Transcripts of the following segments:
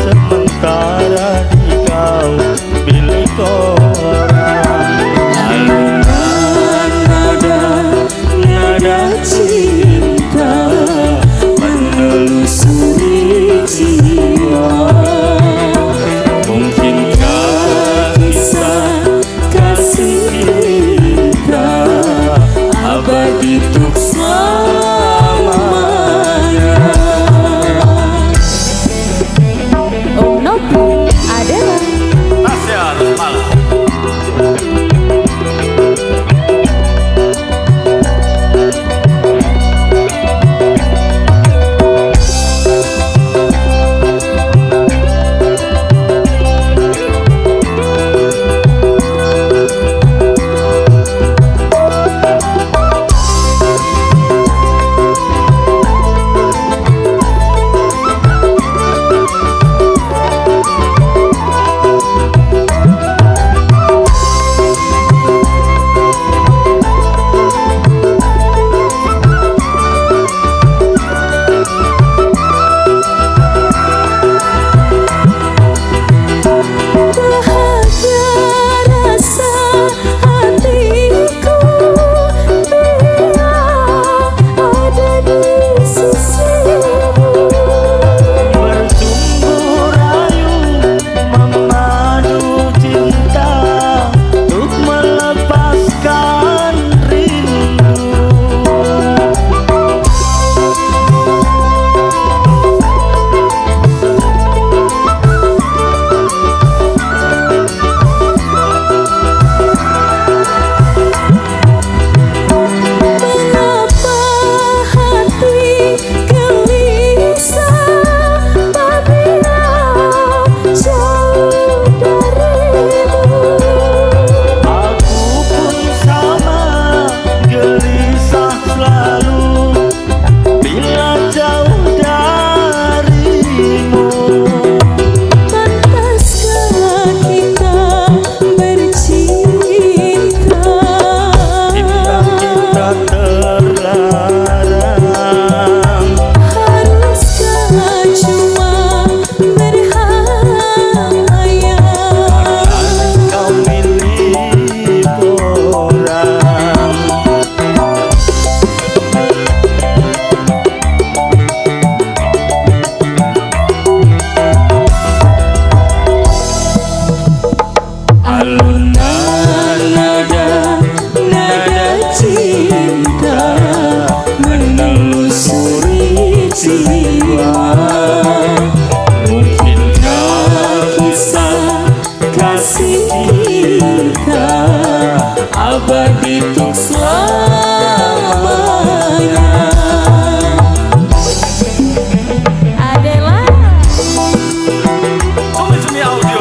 sementara di kau milik orang. Alunan nada cinta menelusuri jiwa. Mungkinkah kisah kasih kita abadi untuk selamanya? Oh no, adalah Tasya Rusmala. abadi untuk selamanya. Adalah Sumi Audio.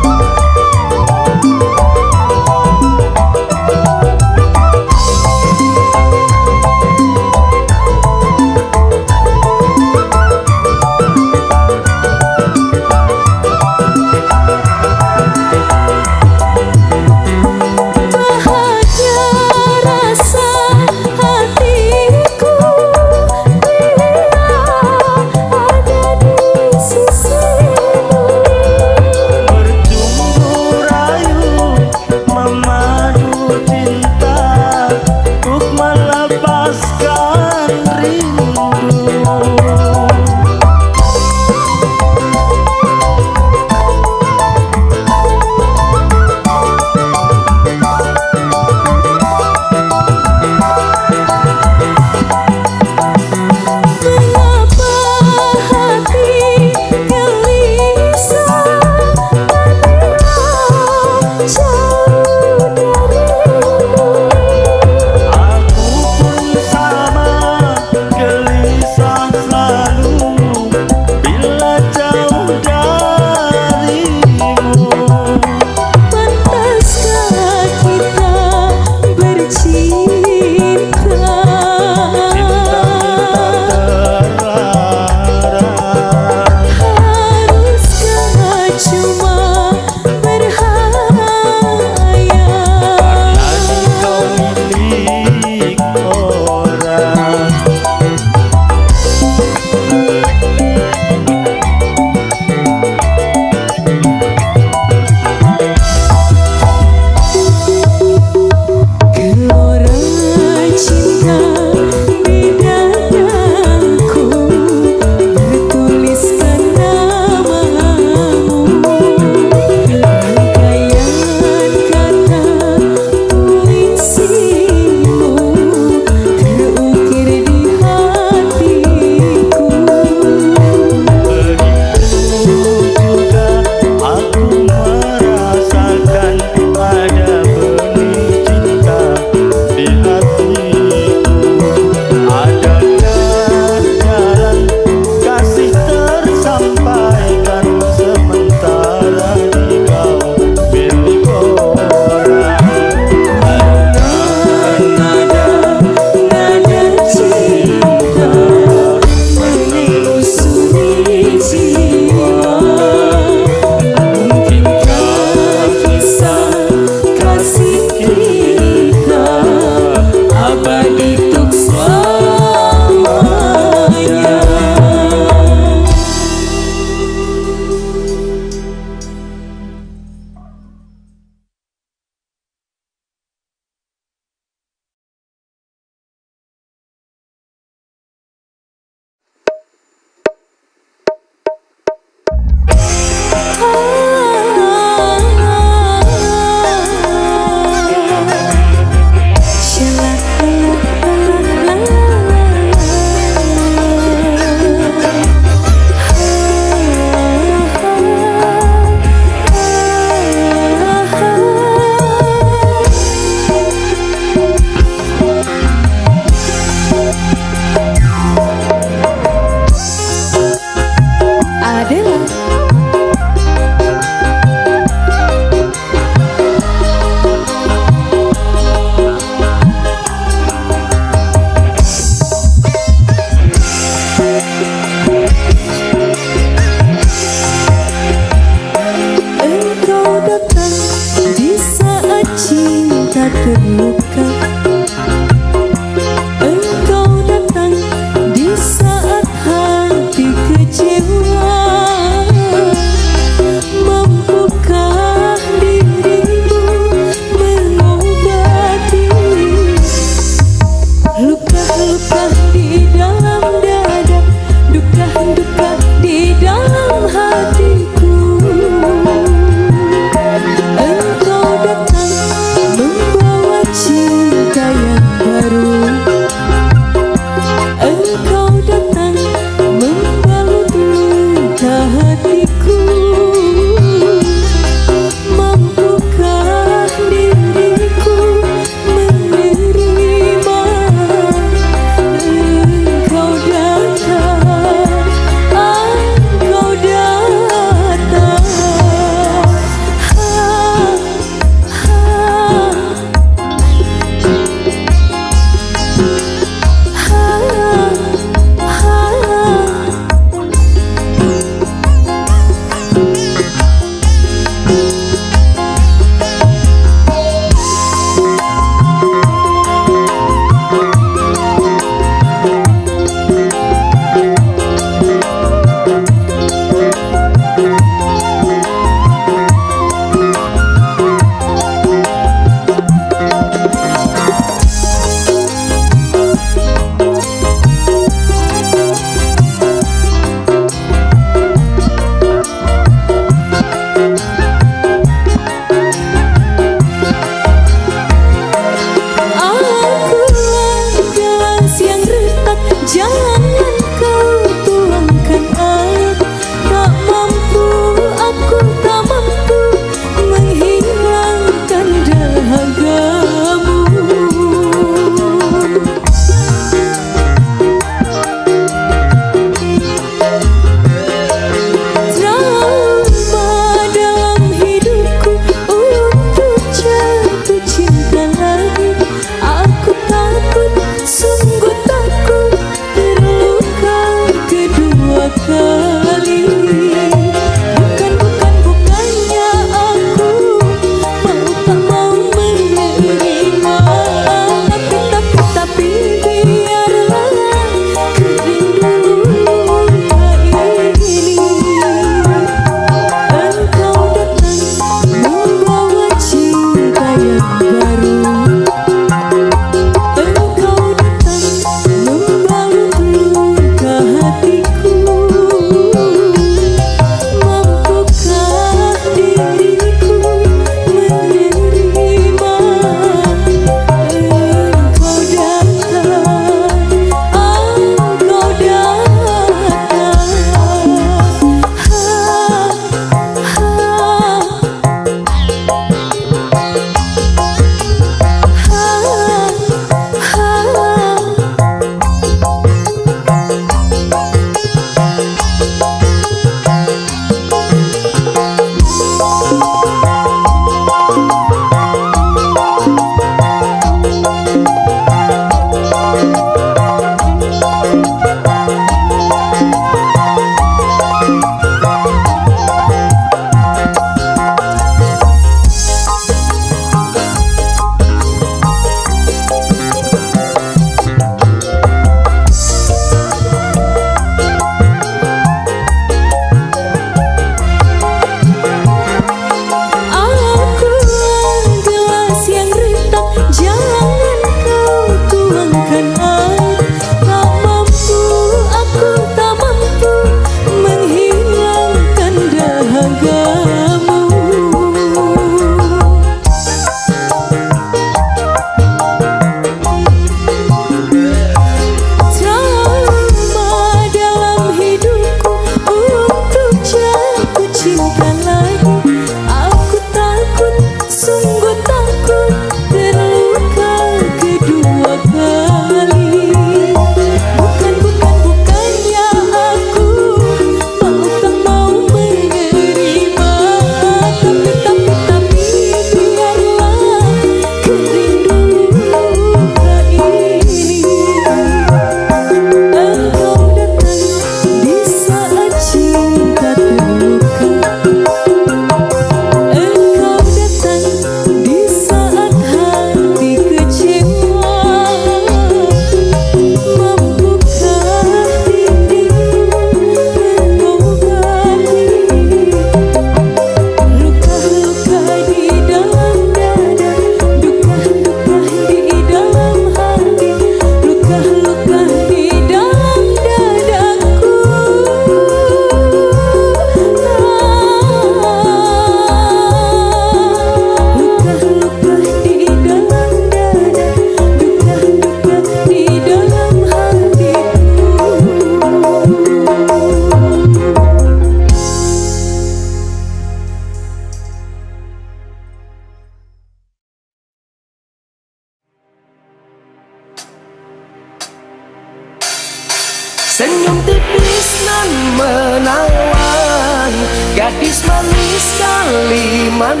Senyum tipis nan menawan, gadis manis Kalimantan.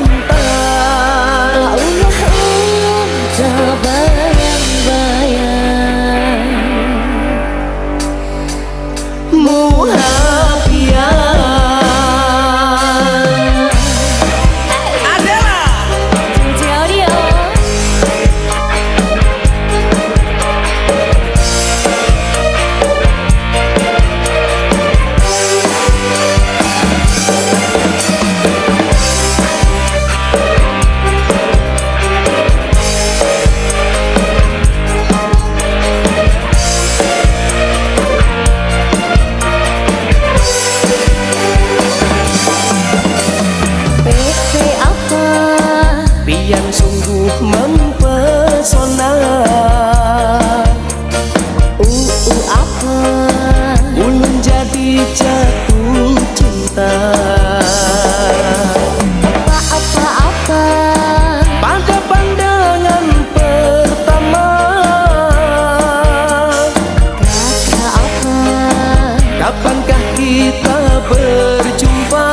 Allah tak bayang-bayang Muhafian. Adela. Cuci audio. PP apa? Pian sungguh mempesona. Apa? Ulun jadi jatuh cinta Apa? pada pandangan pertama. Kata apa? Kapankah kita berjumpa?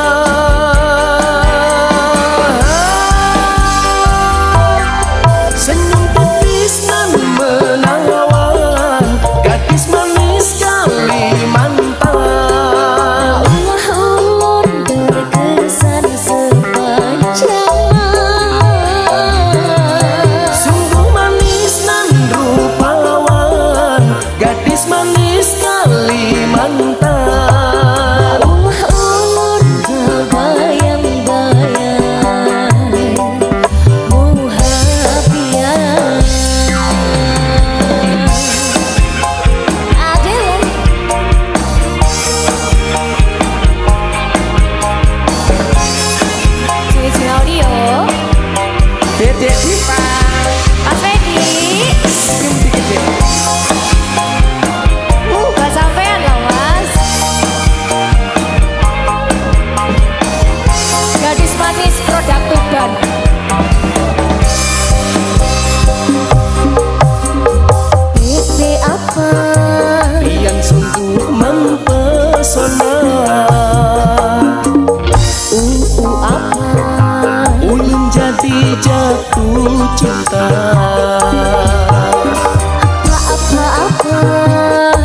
Senyum tipis nan menawan, gadis manis Kalimantan. Allah berkesan sepanjang Sungguh manis nan rupawan, gadis manis Kalimantan. Allah terbayang-bayang Muhafian. Adela. Cuci audio. Dedek Dipa, Mas Fedi. senyum dikit deh. Gak sampean loh mas. Gadis manis produk Tuban. PP apa? Yang sungguh mempesona. Apa? Ulun jadi jatuh cinta Apa?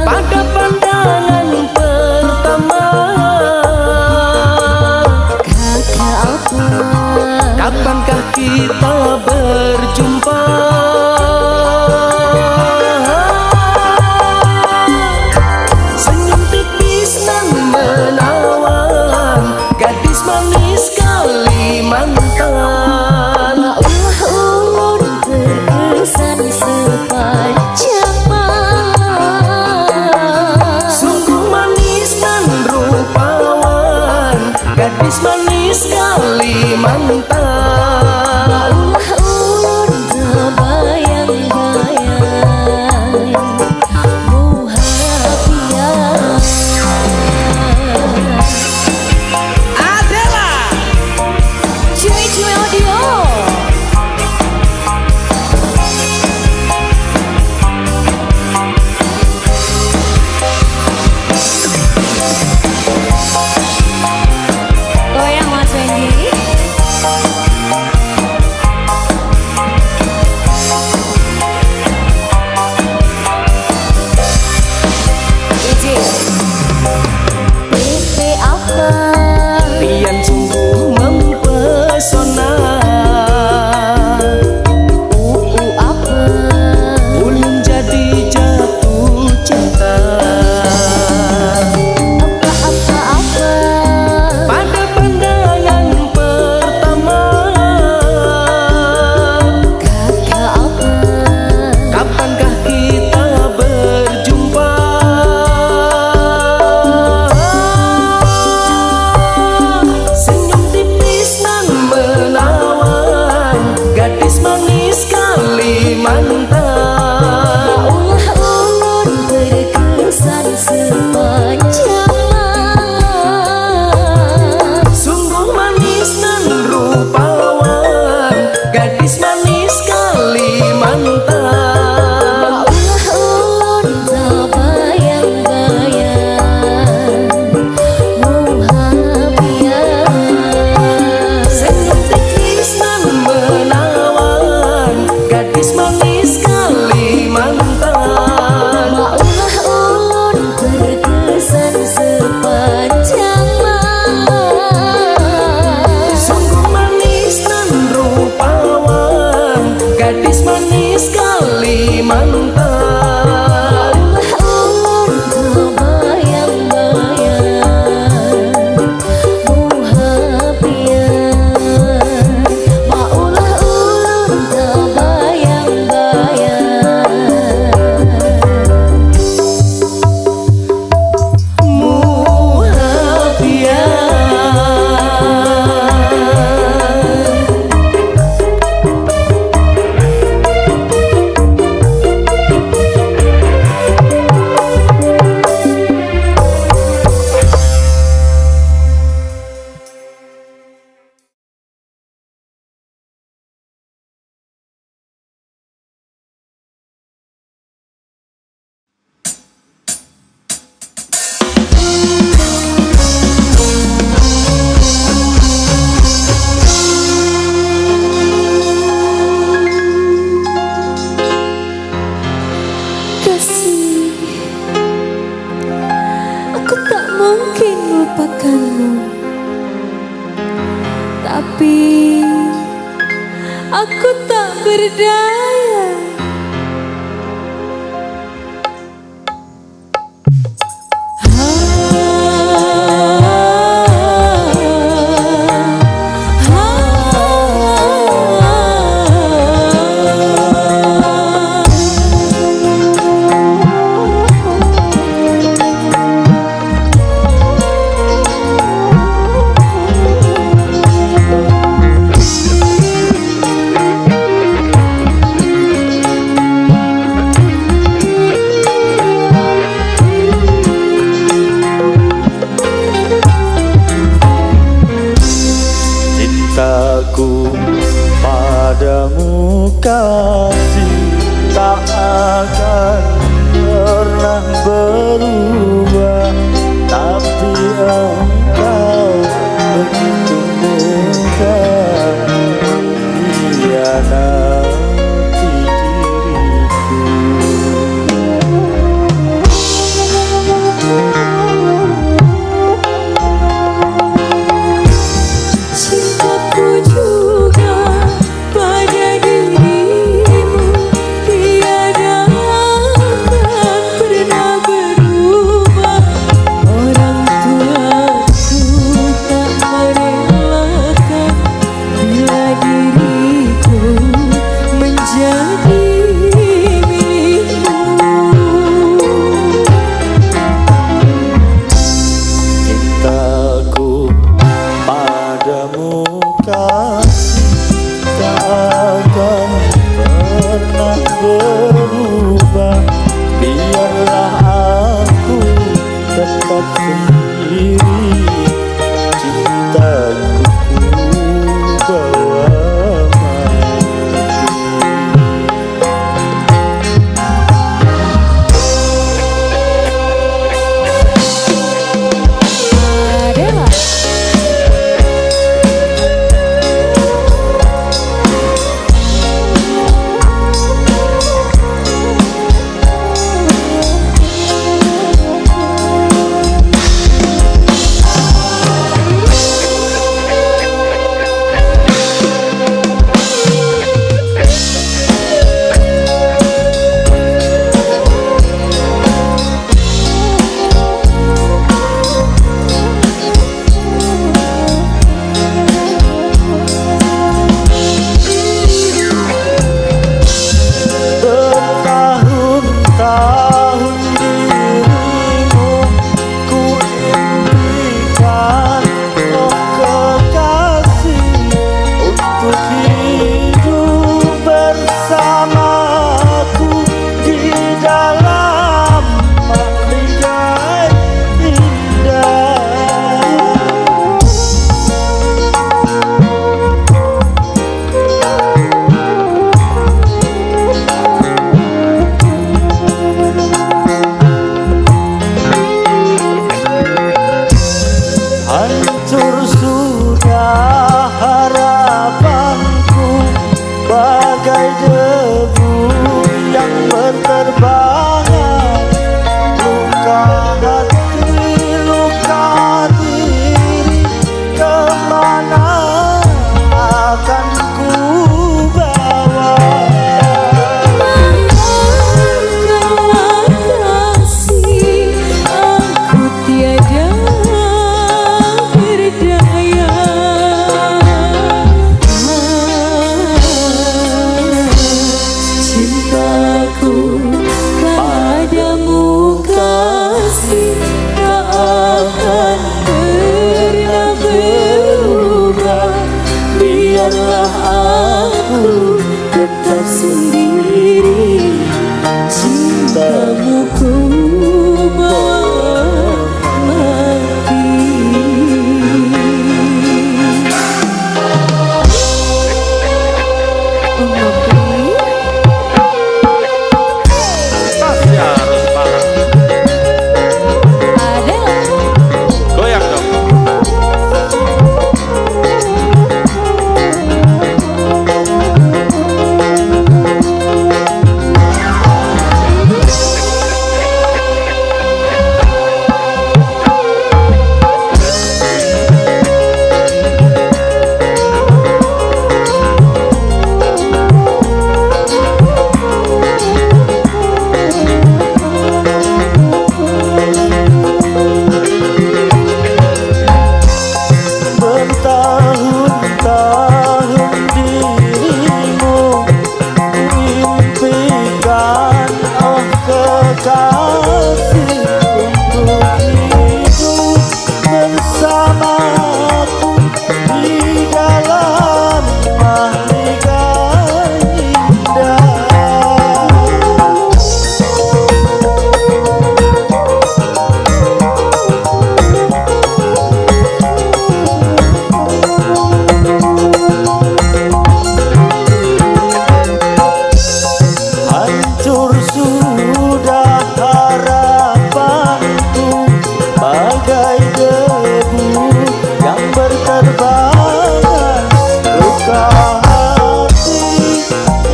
pada pandangan pertama. Kakak apa? Kapankah kita berjumpa? Senyum tipis nan menawan, gadis manis Kalimantan. Allah berkesan sepanjang Sungguh manis dan rupawan, gadis manis Kalimantan. Allah terbayang-bayang Muhafian. Adela. Cuy audio. Goyang tak mungkin lupakanmu, tapi aku tak berdaya. Cintaku padamu kasih tak akan pernah berubah, tapi engkau begitu mudah hianati diriku. Cintaku juga pada dirimu tiada akan pernah berubah. Orang tuaku tak merelakan bila diriku menjadi milikmu. Cintaku padamu kasih tak akan pernah berubah, biarlah aku tetap sendiri. Cintaku ku bawa Adela. Bertahun-tahun dirimu ku impikan, oh kekasih, untuk hidup bersamaku di dalam maligai indah. Hancur sudah harapanku, bagai debu yang berterbangan. Luka hati, luka diri, kemana akan ku bawa? Maafkanlah kasih, aku tiada berdaya. Cintaku padamu kasih tak akan pernah berubah, biarlah aku tetap sendiri. Cintamu ku bawa mati. Pasti harus parah. Adela. Goyang dong. bagai debu yang berterbangan. Luka hati,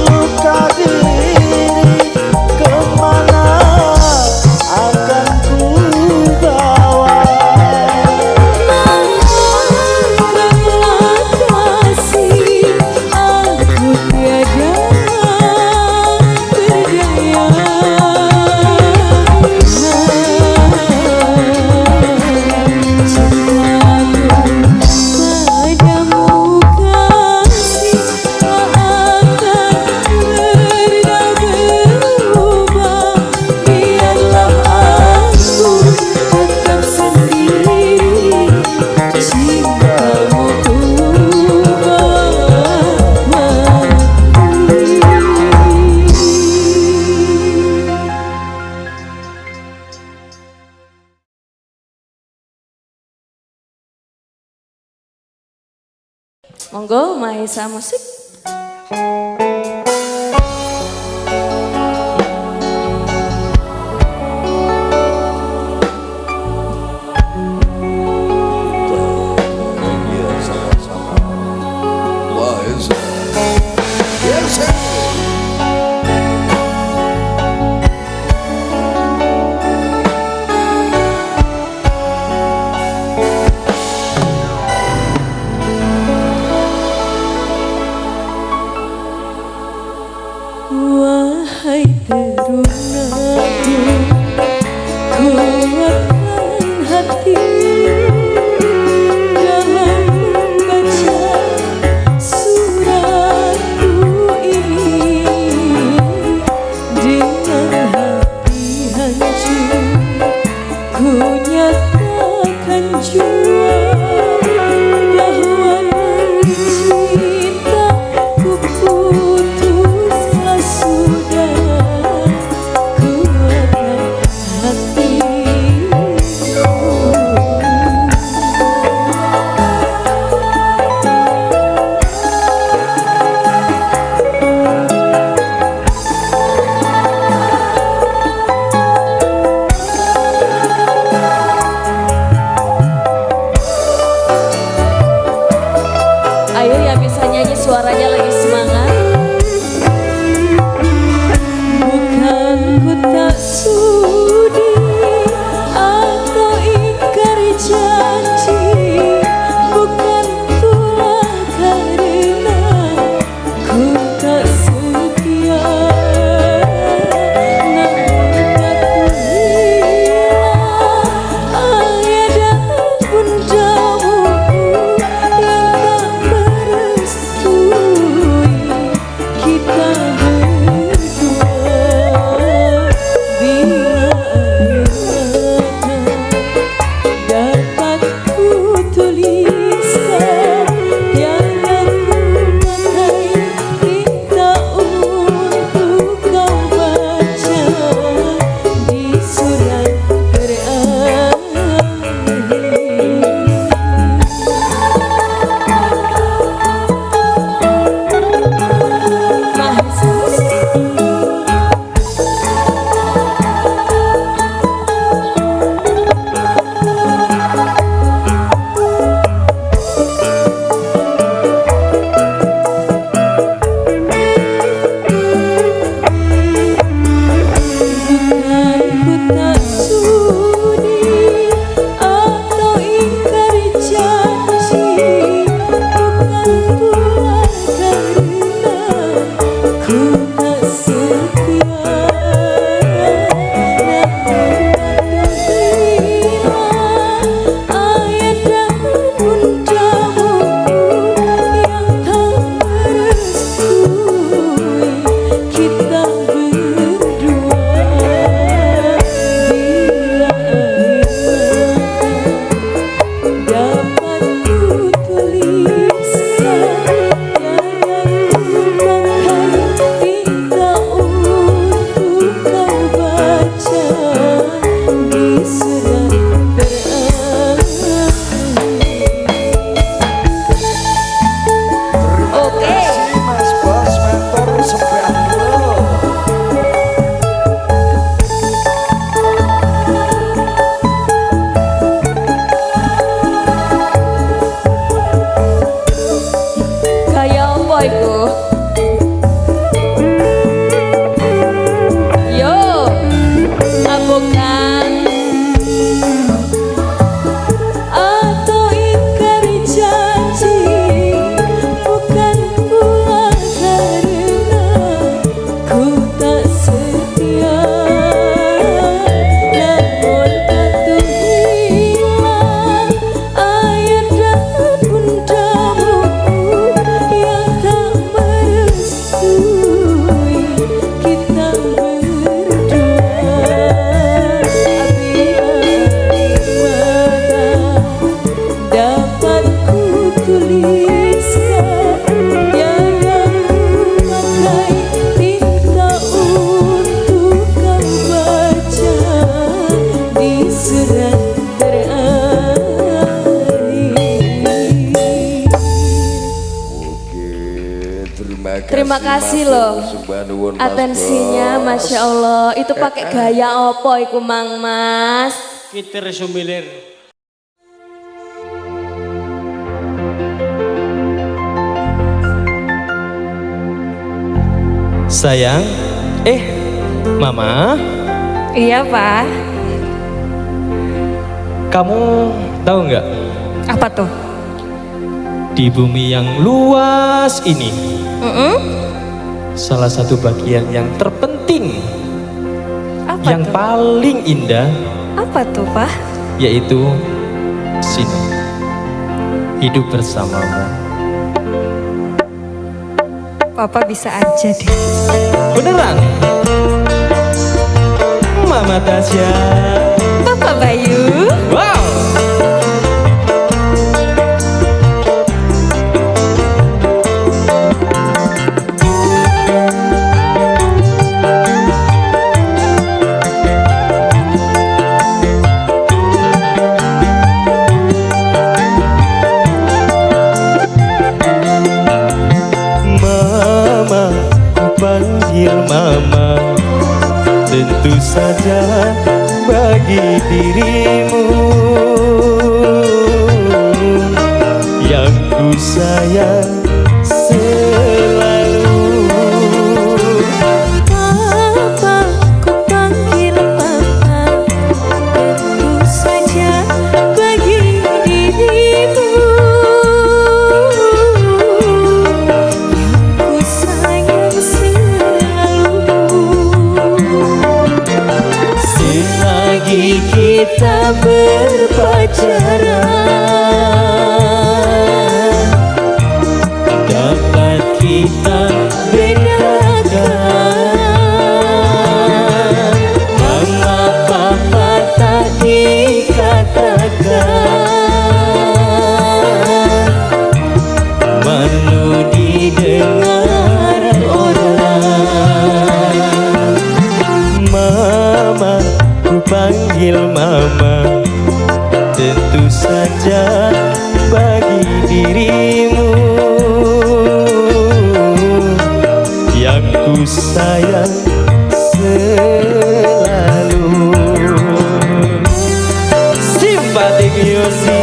luka diri, kemana akan ku bawa? Maafkanlah kasih, aku tiada berdaya. Monggo Maesa Musik. Iya sama-sama. Wah Elsa. Elsa. Terima kasih loh. Atensinya, Masya Allah. Itu pakai gaya opo iku Mang Mas? Kitir sumilir. Sayang, Mama, Iya Pak. kamu tahu nggak Apa tuh? di bumi yang luas ini salah satu bagian yang terpenting, Apa yang tuh? paling indah Apa tuh Pak? yaitu sini, hidup bersamamu. Papa bisa aja deh. Beneran, Mama Tasya. Papa Bayu. Wow. Mama, ku panggil Mama, tentu saja bagi dirimu yang ku sayang selalu. Papa, ku panggil Papa, tentu saja bagi dirimu yang ku sayang selalu. Selagi Kita berpacaran, dapat kita bedakan Mama Papa tak dikatakan, malu didengar orang. Mama, ku panggil Mama, tentu saja bagi dirimu yang ku sayang selalu. Simpatik Yosi.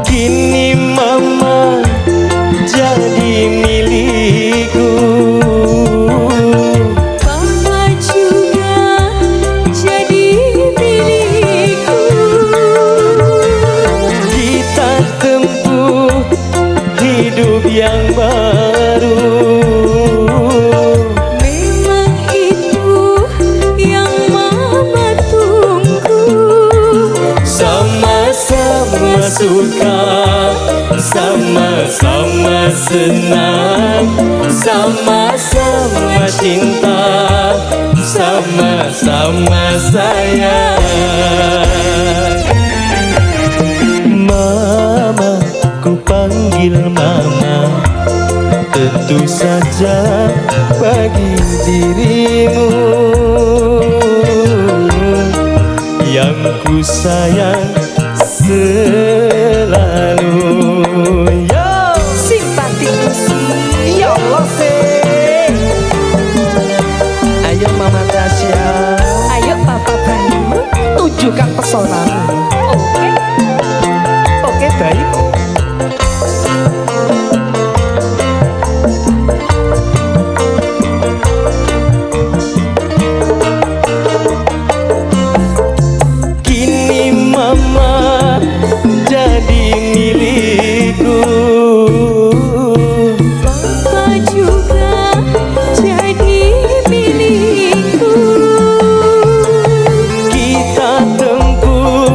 Kini Mama jadi milikku, Papa juga jadi milikku. kita tempuh hidup yang baru. Memang itu yang Mama tunggu. Sama-sama suka, sama-sama senang, sama-sama cinta, sama-sama sayang. Mama, ku panggil Mama, tentu saja bagi dirimu yang ku sayang selalu. Yo, Simpatik Lucy. ya Allah sih. Ayo Mama Tasya, Ayo Papa Bayu. tunjukkan pesonamu. Oke. Oke, baik. Kini Mama jadi milikku, Papa juga jadi milikku. kita tempuh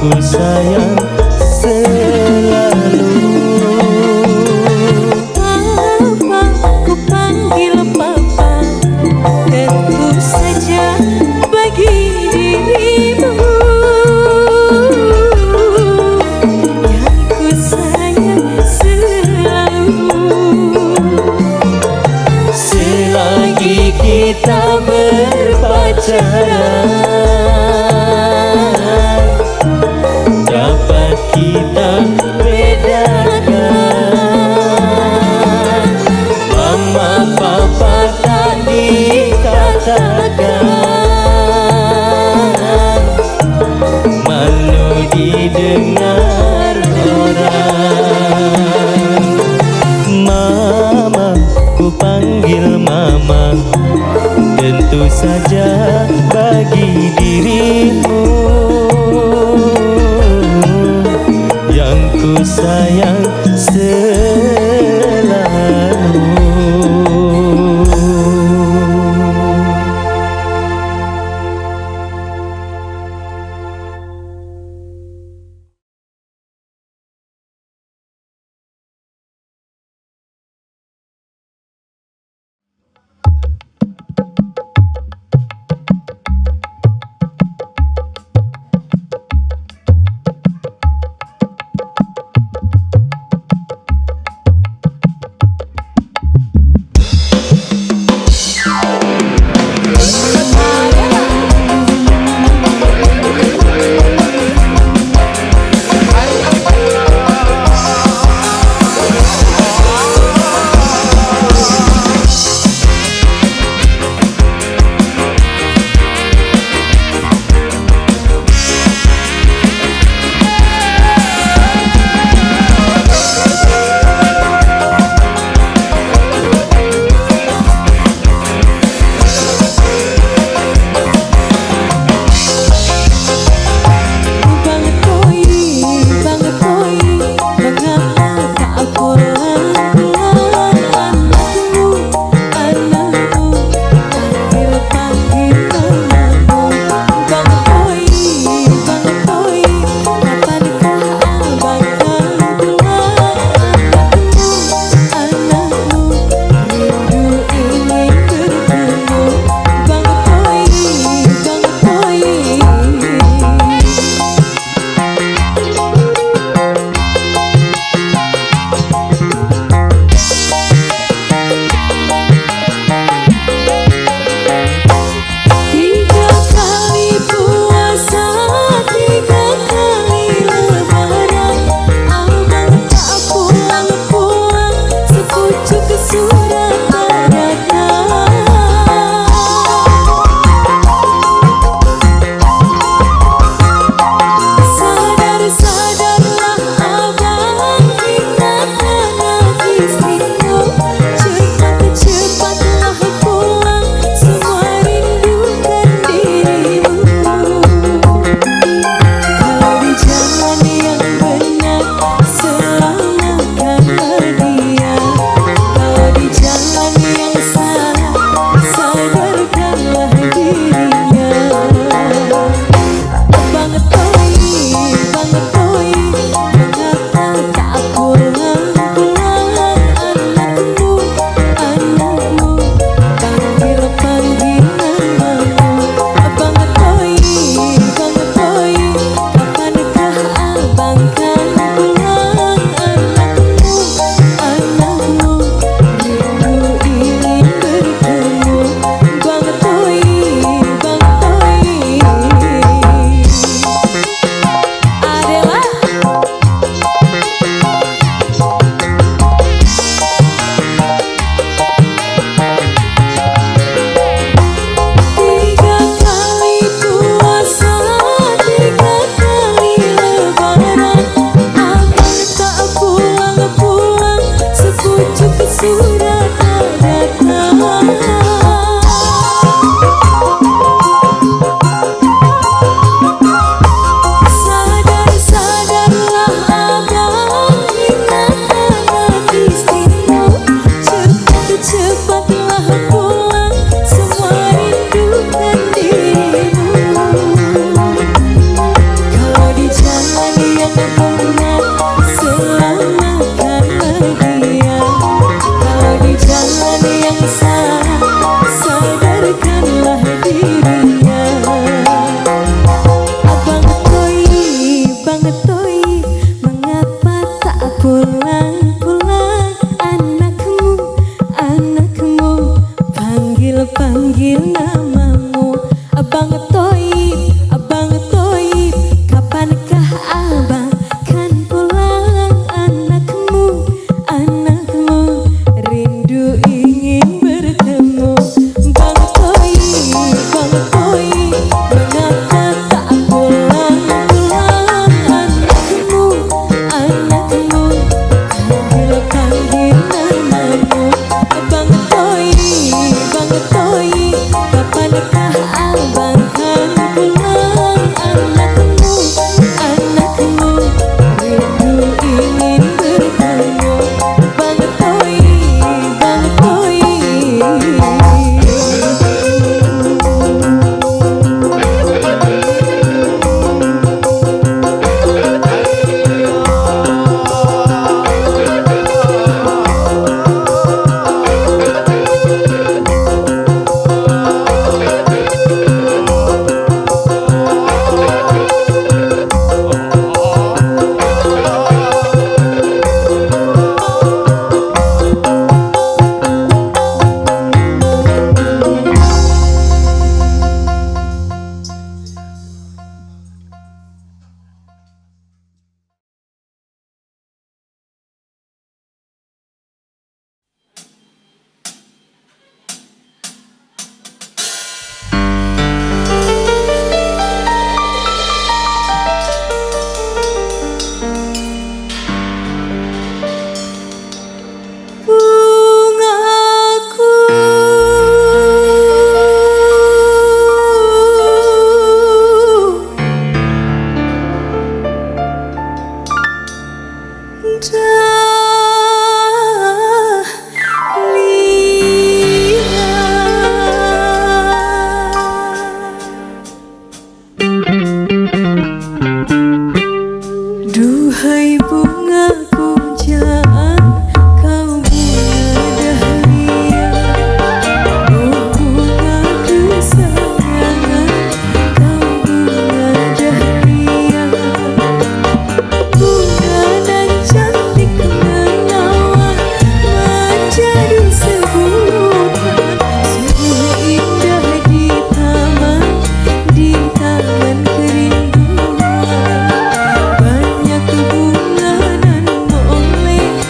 ku sayang selalu. Papa, ku panggil papa, tentu saja bagi dirimu yang ku sayang selalu. Selagi kita berpacaran, dapat kita bedakan. Mama papa tak dikatakan, malu didengar orang. Mama, ku panggil mama, tentu saja bagi dirimu yang ku sayang selalu. banget toi, mengapa tak pulang-pulang? Anakmu, panggil namamu. Abang toi, kapankah abang kan pulang? Anakmu, rindu ingin bertemu. Bang toi, mengapa tak pulang-pulang? Anakmu, panggil namamu. Bang toi, kapankah abang kan pulang? Anakmu, rindu ingin bertemu. Bang toi. Duhai bunga pujaan, kau bunga dahlia. Oh bunga kesayangan, kau bunga dahlia. Bunga dan cantik menawan, menjadi sebutan. Sungguh indah di taman kerinduan. Banyak bunga dan molek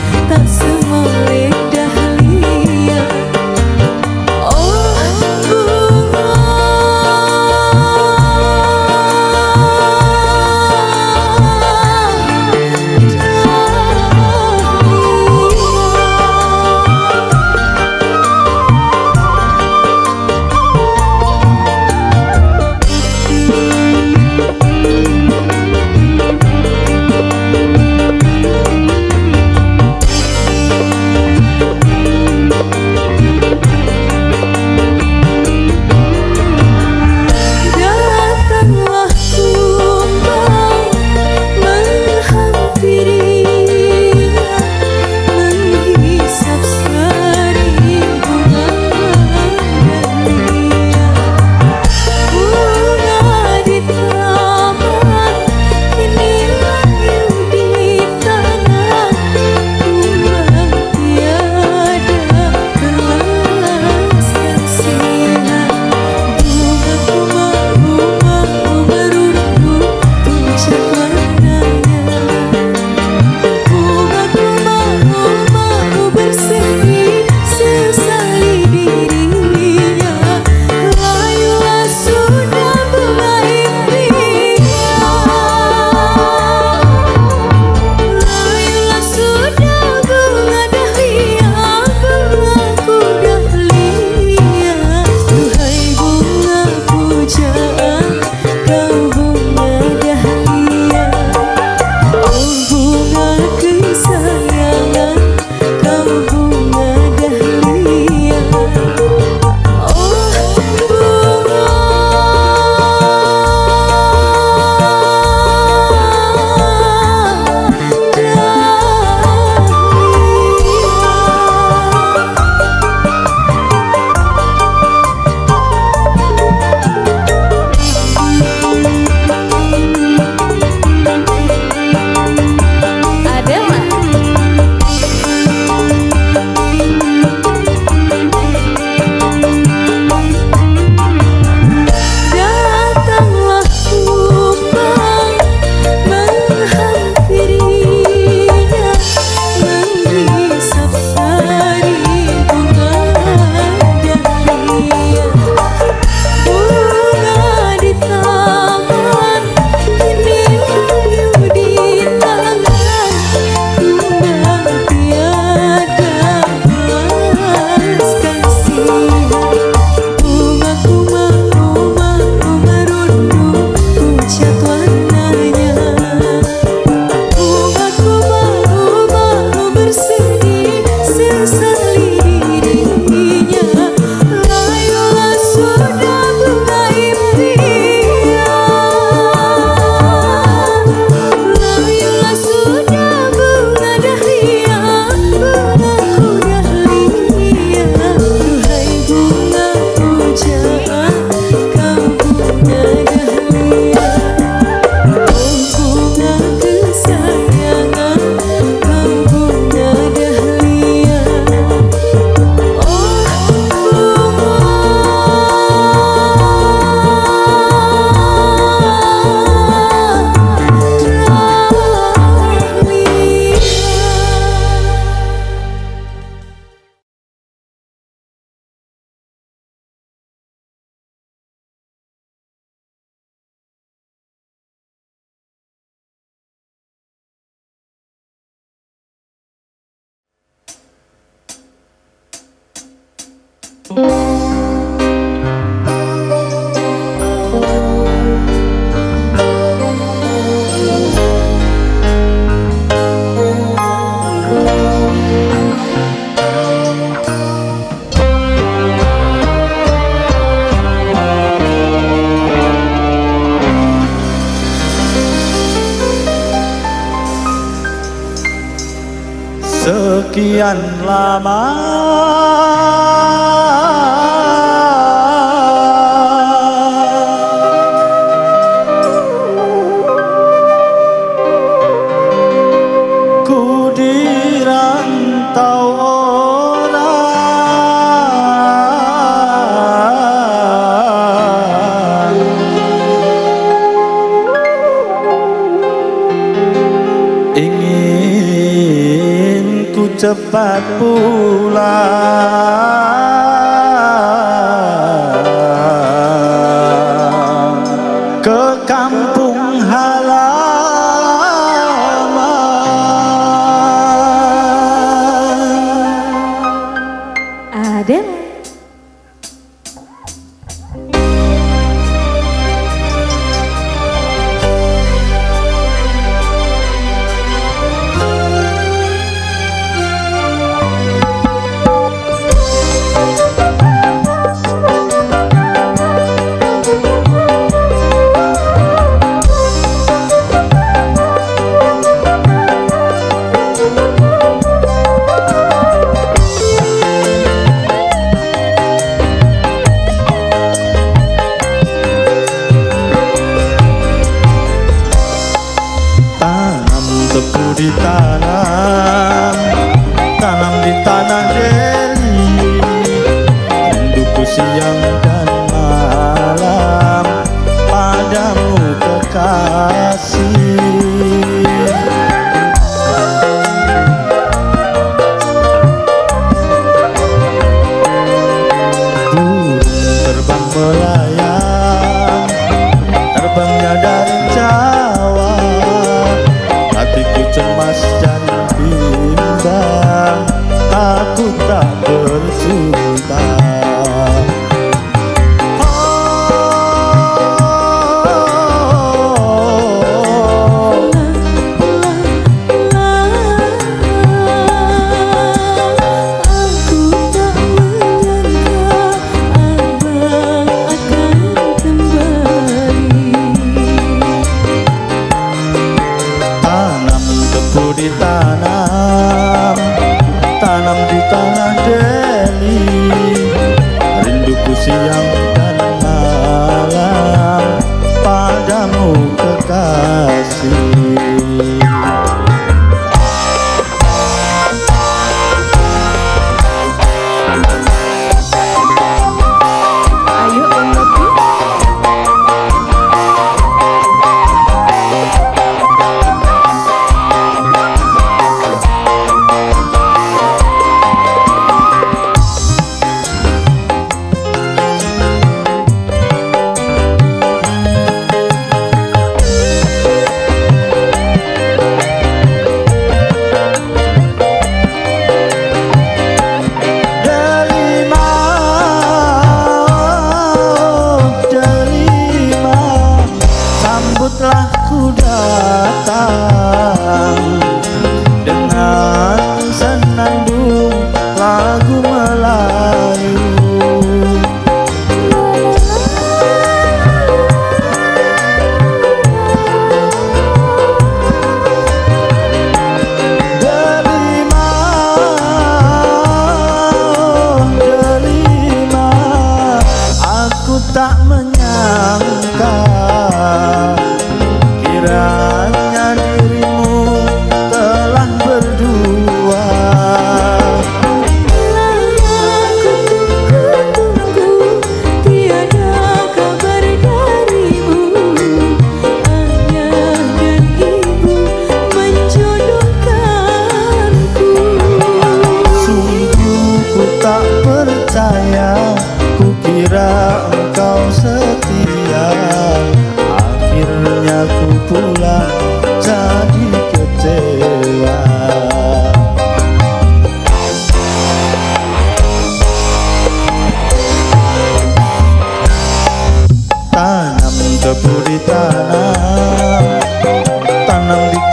Sekian lama ku dirantau orang, ingin ku cepat pulang ke kampung halaman. Adel. Ditanam, tanam di tanah Deli, rinduku siang dan malam padamu kekasih. Burung terbang melayang, terbangnya dari Jawa, hatiku cemas dan bimbang, aku tak bercinta. Ditanam, tanam di tanah Deli, rinduku siang dan malam padamu kekasih. Ayo lebih.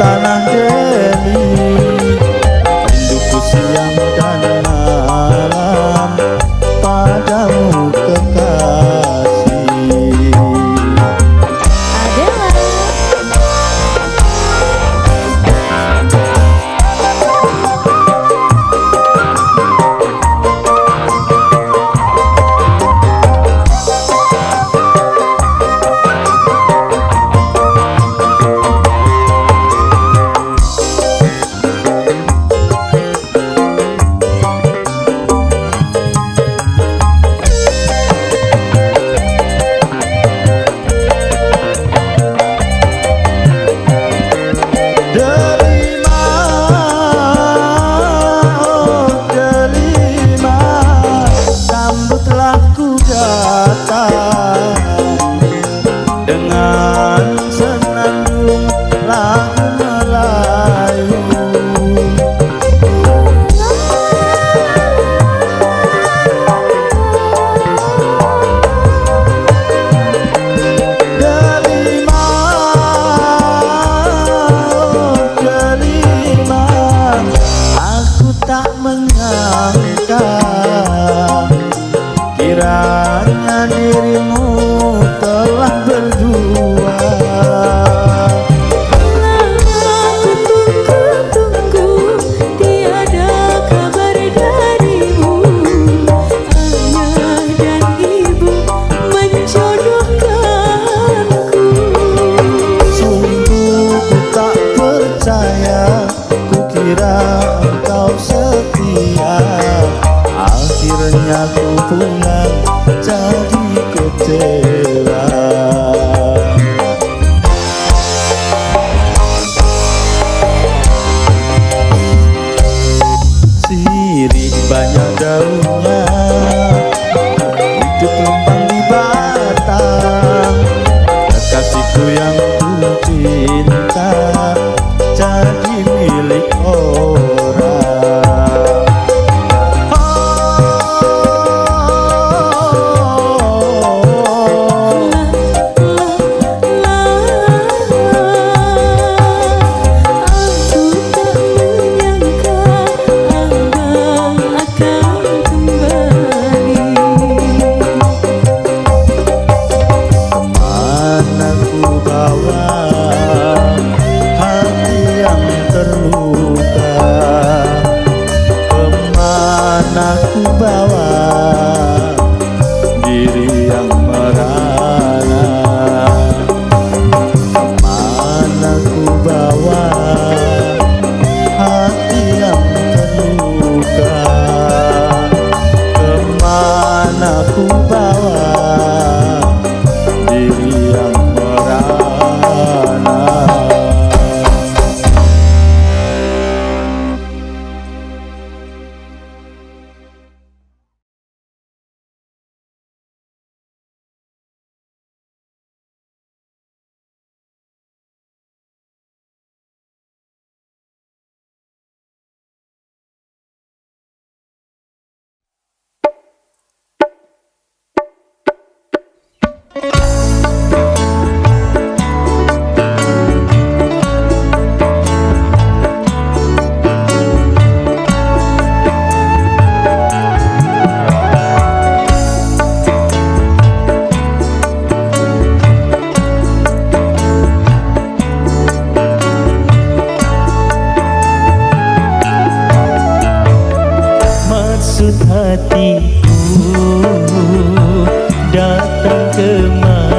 tanah Deli, rinduku siang dan malam padamu kekasih. Adela. Delima, oh Delima, sambutlah ku datang dengan senandung lagu Melayu. Delima, oh Delima, aku tak menyangka kiranya dirimu telah berdua. Aku tunggu-tunggu, tiada kabar darimu. Ayah dan ibu menjodohkanku. Sungguh ku tak percaya, ku kira engkau setia. Akhirnya ku pulang jadi kecewa. Sirih banyak daunnya, hidup numpang di batang. Kekasihku yang ku cinta jadi milik orang. Kemana ku bawa hati yang terluka? Kemana ku bawa diri yang merana? Kemana ku bawa hati yang terluka? Kemana ku bawa diri yang merana? Maksud hatiku datang kemari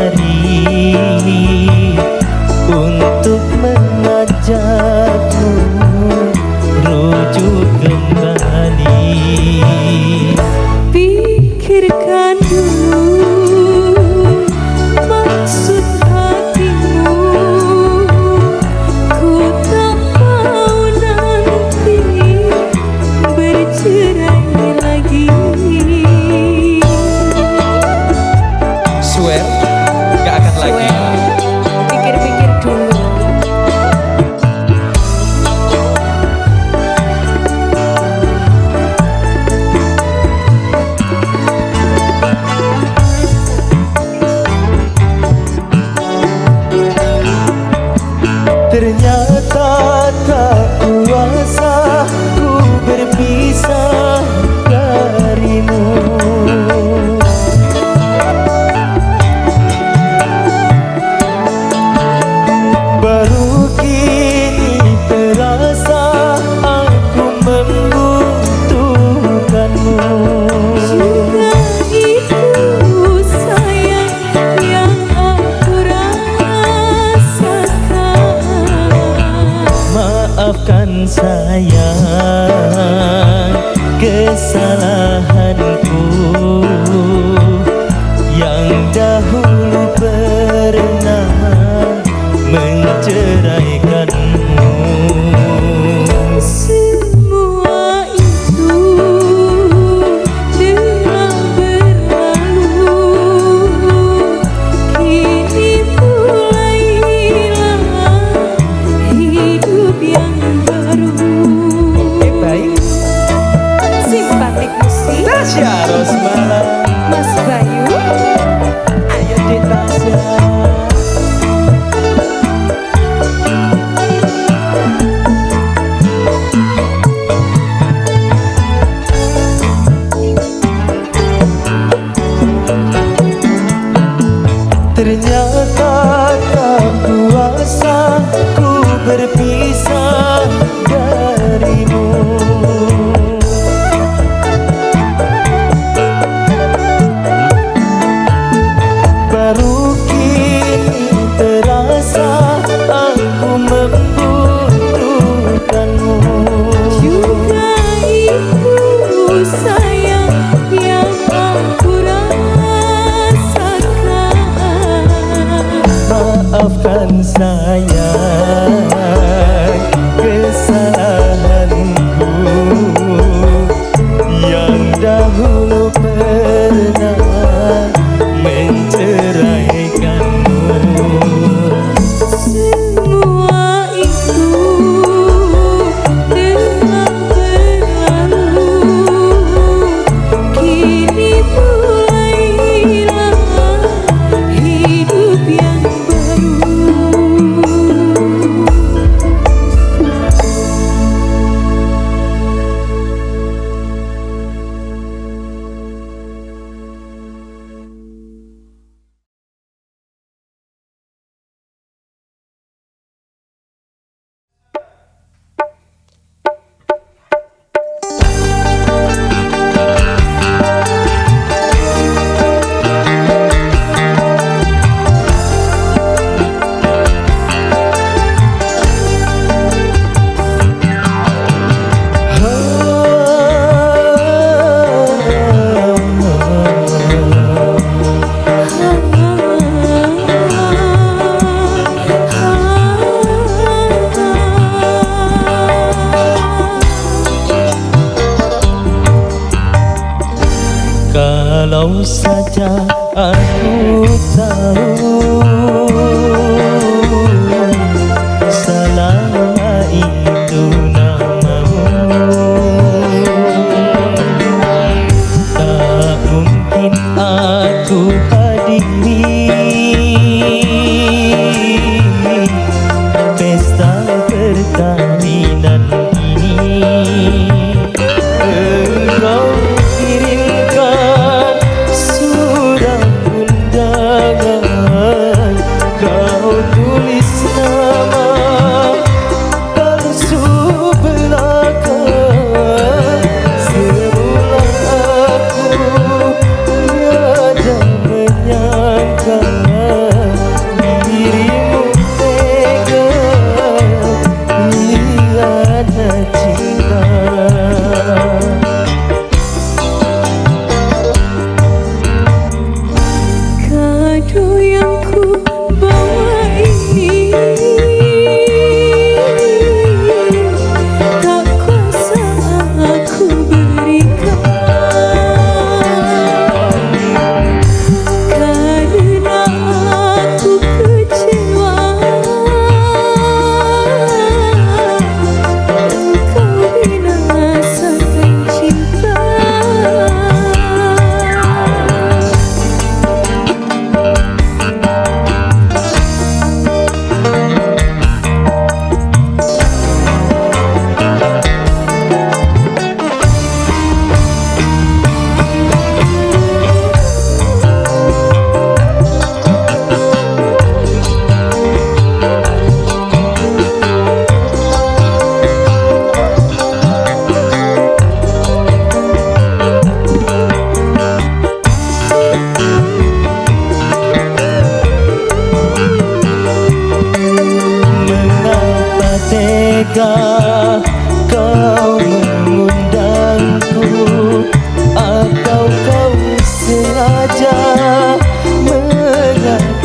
maafkan sayang kesalahanku yang dahulu pernah menceraikanmu. Semua itu telah berlalu, kini mulailah hidup yang baru. Oke, baik. Simpatik musik Tasya Rosmala, Mas Bayu. ayo di Tasya. Ternyata tak kuasa ku berpisah darimu. Baru kini terasa aku membutuhkanmu. Juga itu sayang yang aku rasakan. Maafkan sayang kesalahanku yang dahulu pernah menceraikanmu. Semua itu telah berlalu, kini mulailah hidup yang baru. Kalau saja aku tahu selama itu namamu, tak mungkin aku hadiri pesta perkawinan ini. Engkau kirimkan surat undangan kau mengundangku atau kau sengaja menyakitiku.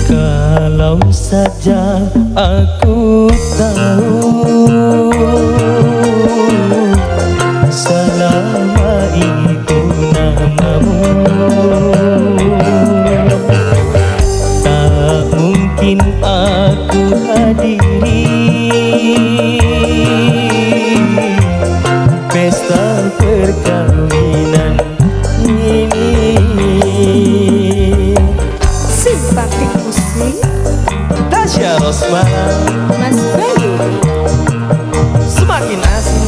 Kalau saja aku tahu selama itu namamu, tak mungkin aku hadiri pesta perkawinan ini. Simpatik musik Tasya Rosmana Mas Bayu. semakin asik.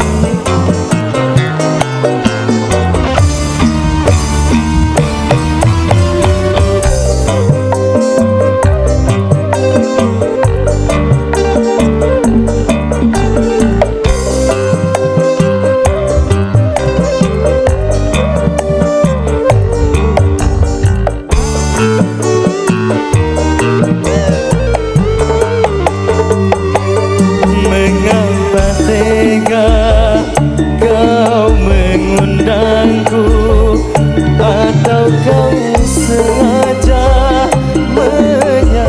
Mengapa tega kau mengundangku atau kau sengaja menyakitiku?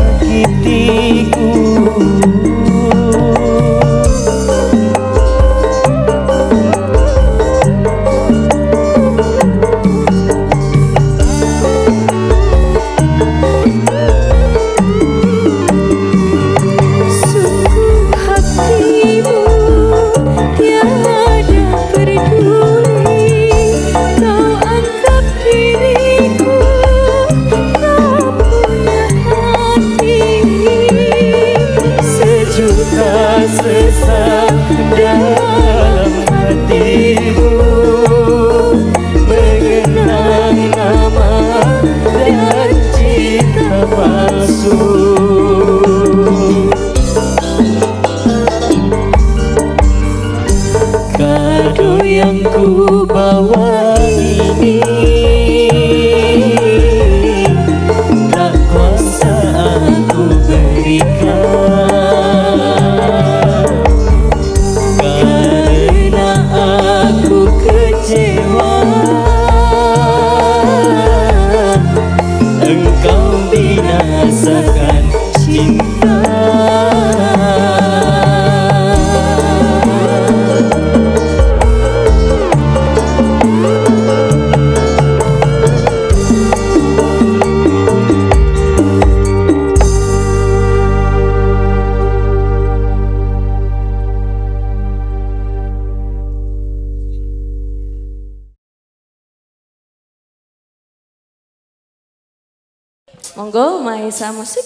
Sungguh hatimu tiada peduli, kau anggap diriku tak punya hati. Sejuta sesak dalam hatimu mengenang nama dan cinta palsu. Kado yang ku bawa ini tak kuasa aku berikan, karena aku kecewa engkau binasakan cinta. Monggo Maesa Musik.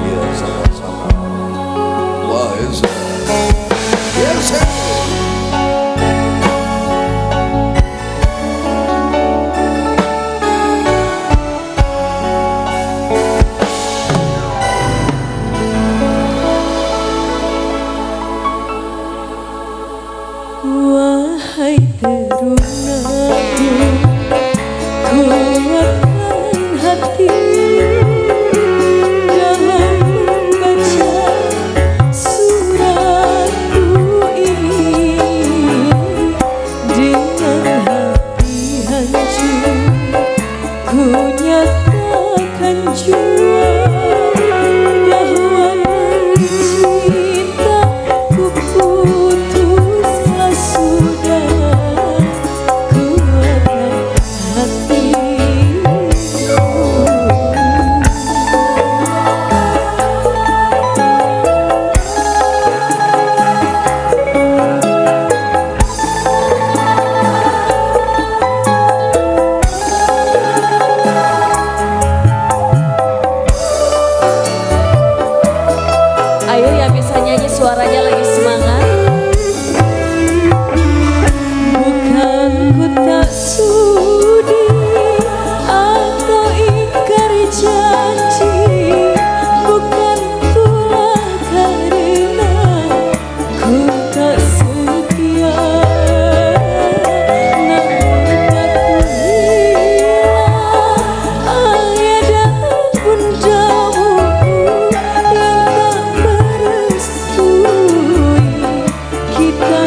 Iya sama-sama. Wah, yes, yes. Zubair yang bisa nyanyi suaranya lagi semangat. Bukan ku tak sudi atau ingkar janji, bukan pula karena ku tak setia, namun katuhilah ayah dan bundamu yang tak merestui kita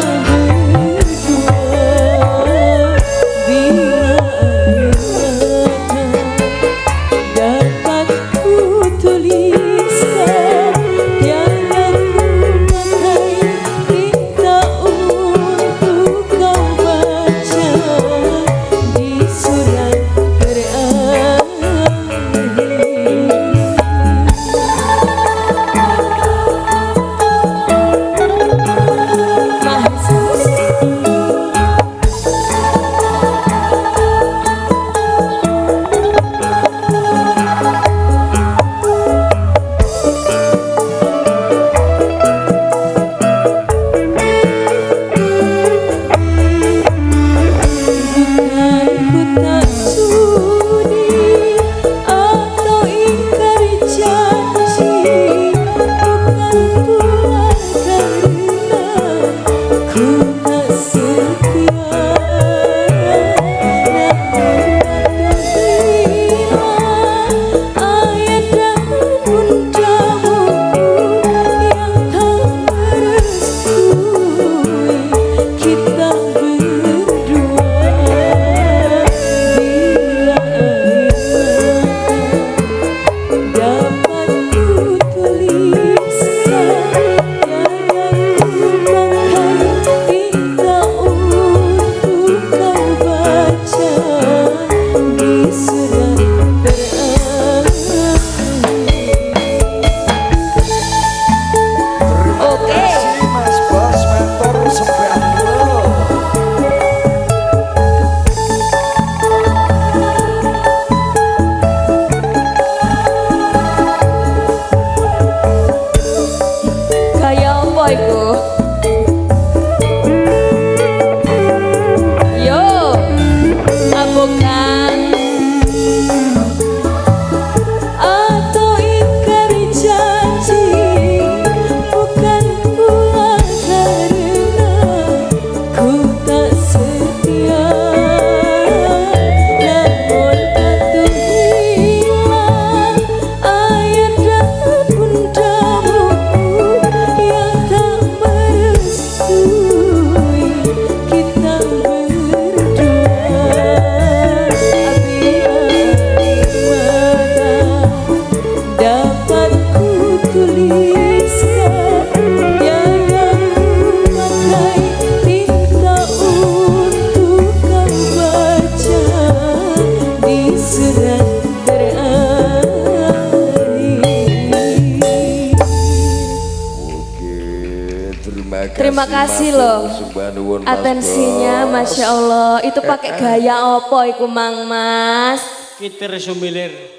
Terima kasih loh. Atensinya Masya Allah. Itu pakai gaya opo iku Mang Mas? Kitir sumilir.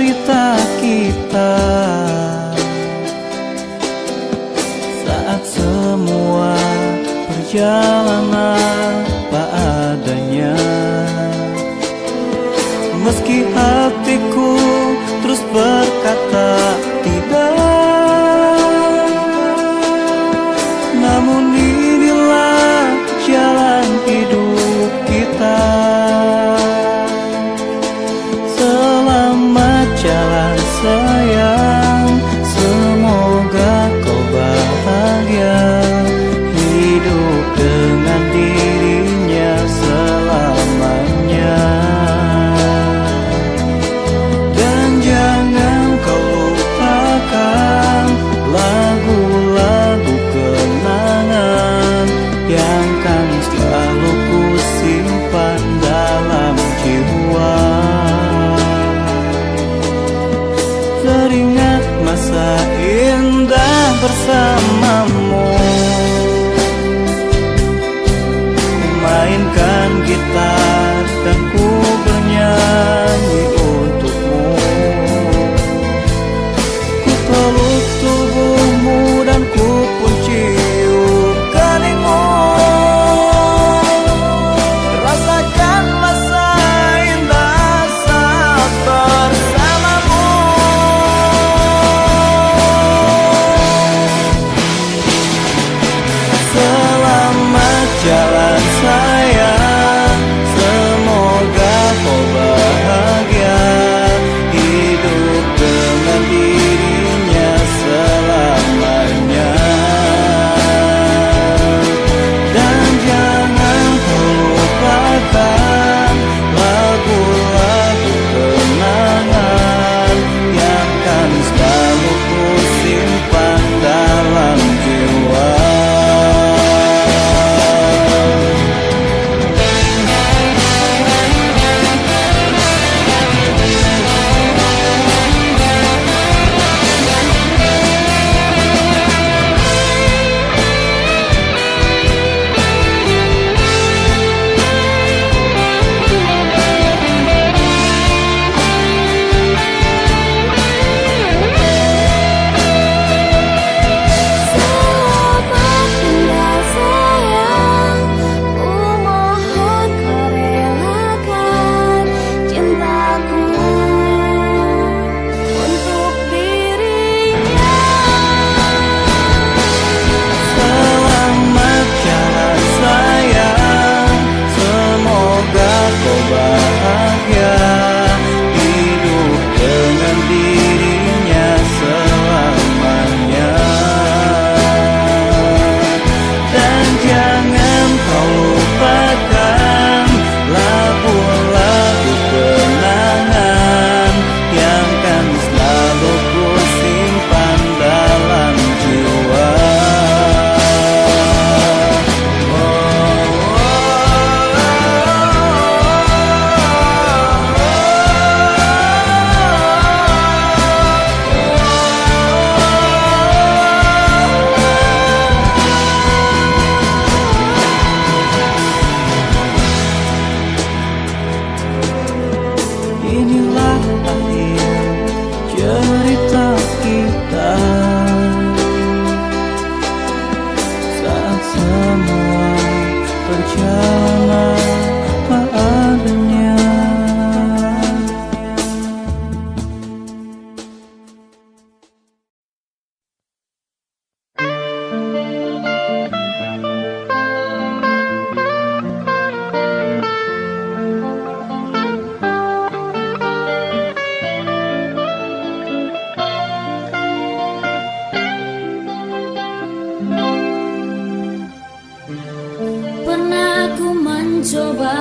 cerita kita saat semua perjalanan apa adanya. Meski hatiku terus berkata tidak, namun inilah jalan hidup kita. Selamat jalan sayang, semoga kau bahagia, hidup dengan dirinya selamanya. Dan jangan kau lupakan lagu-lagu kenangan yang kan selalu ku simpan dalam jiwa. Teringat masa indah bersamamu, mainkan gitar dan ku bernyanyi untukmu. Ku peluk tubuhmu dan ku pun cium keningmu. Rasakan masa indah saat bersamamu. Selamat jalan sayang, semoga kau bahagia, hidup dengan dirinya selamanya. Dan jangan kau lupakan lagu-lagu kenangan yang kan selalu ku simpan dalam jiwa. Selamat tinggal sayang, ku mohon kau relakan cintaku untuk dirinya. Selamat jalan sayang, semoga kau bahagia, hidup dengan dirinya selamanya. Dan jangan kau lupakan lagu-lagu kenangan yang kan selalu ku simpan dalam jiwa. Inilah akhir cerita kita saat semua berjalan apa adanya. Pernah ku mencoba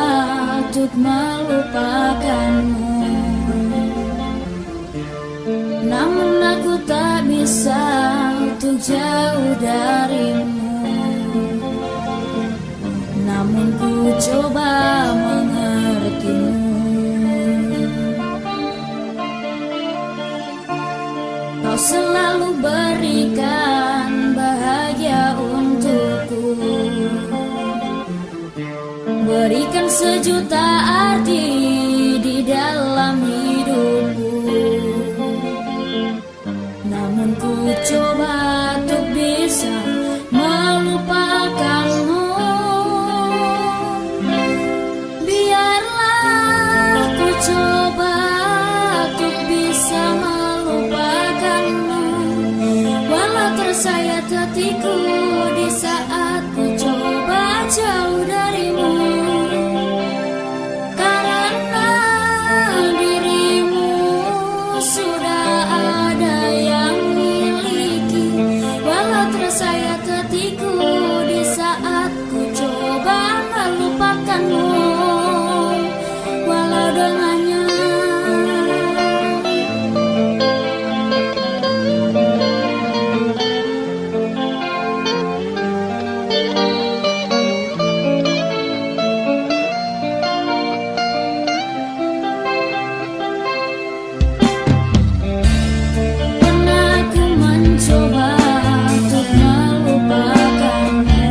untuk melupakanmu, namun aku tak bisa untuk jauh darimu. Namun ku coba mengertimu. Kau selalu berikan bahagia untukku, berikan sejuta arti di dalam hidupku. hatiku di saat ku coba jauh darimu. Karena dirimu sudah ada yang miliki. Walau tersayat hatiku di saat ku coba melupakanmu. Walau dengannya pernah ku mencoba untuk melupakanmu.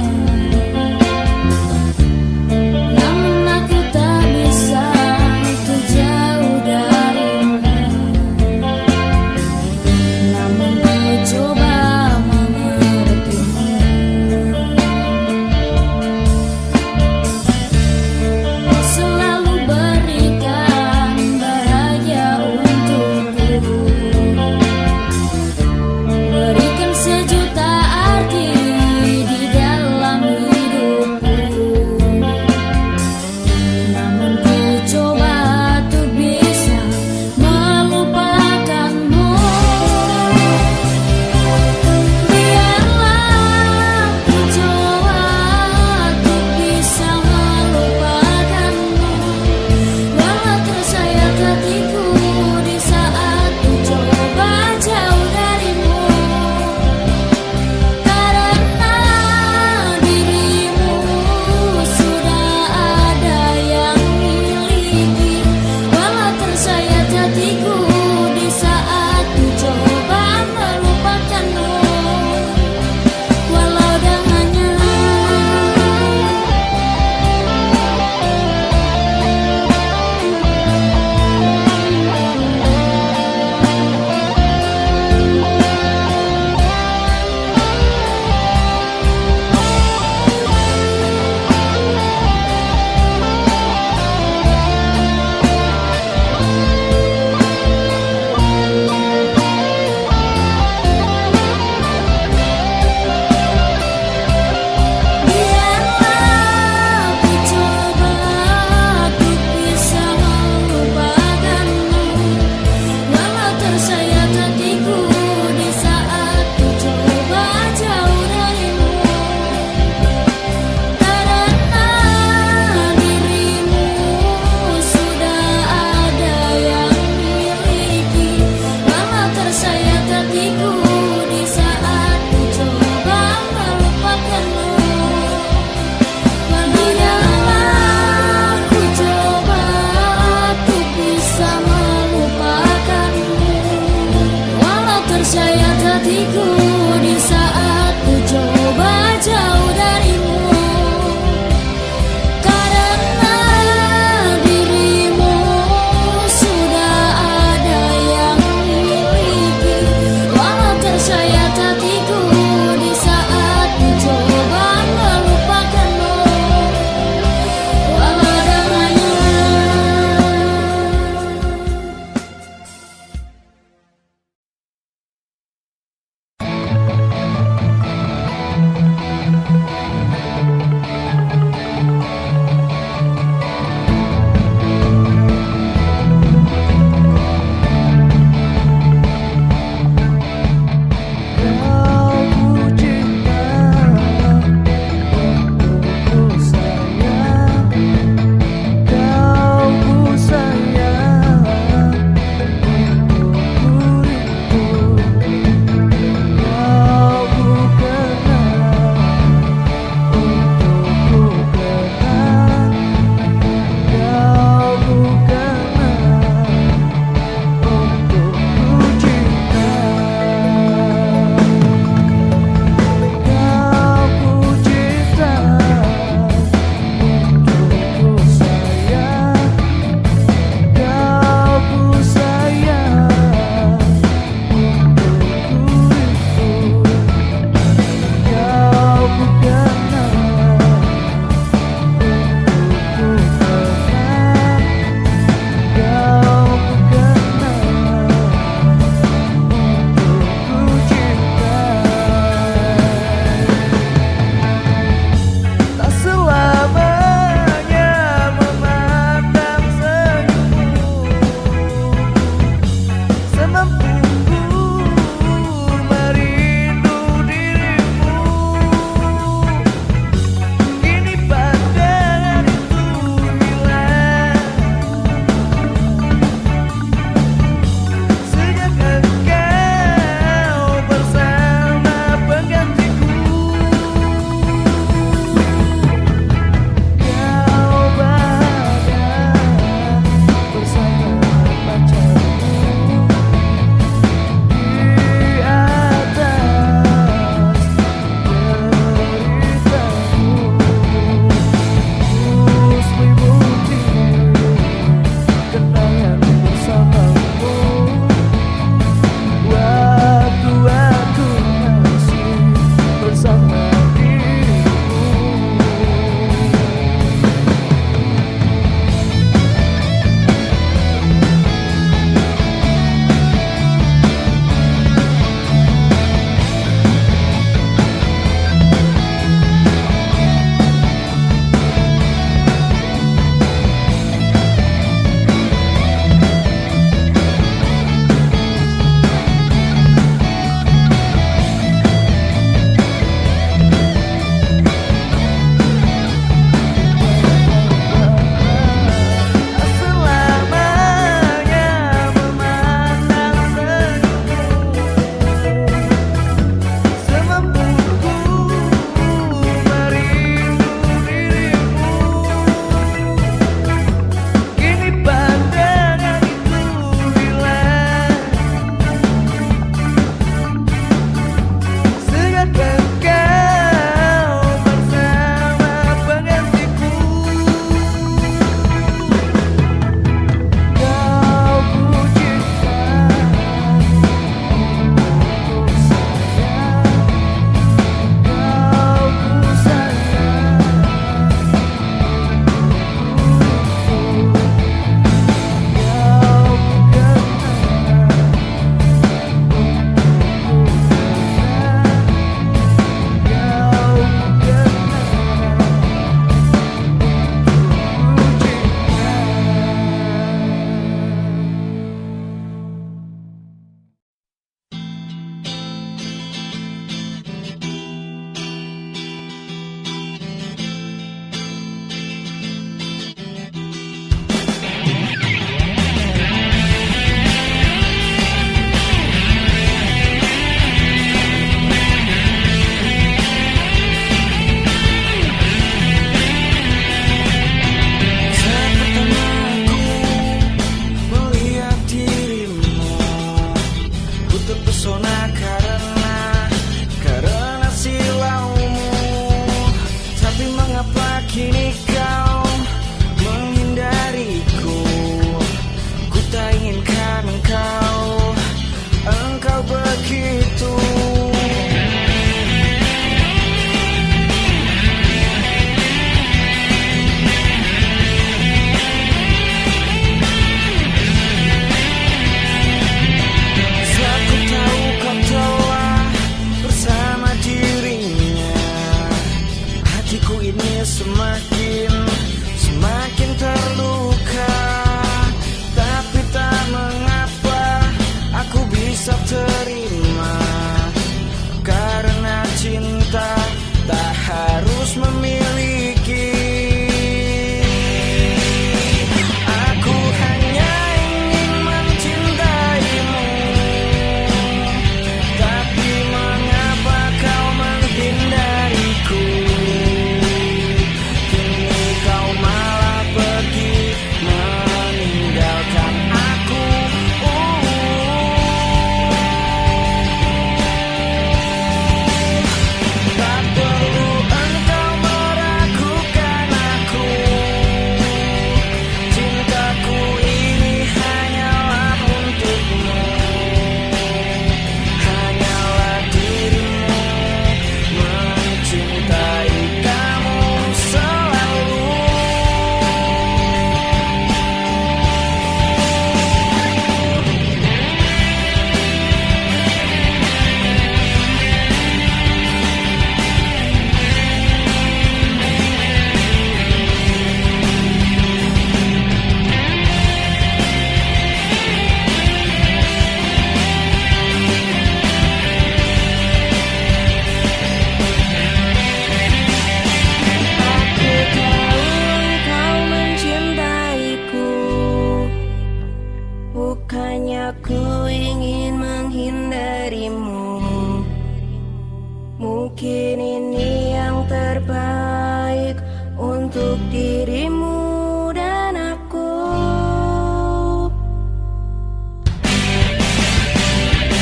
untuk dirimu dan aku.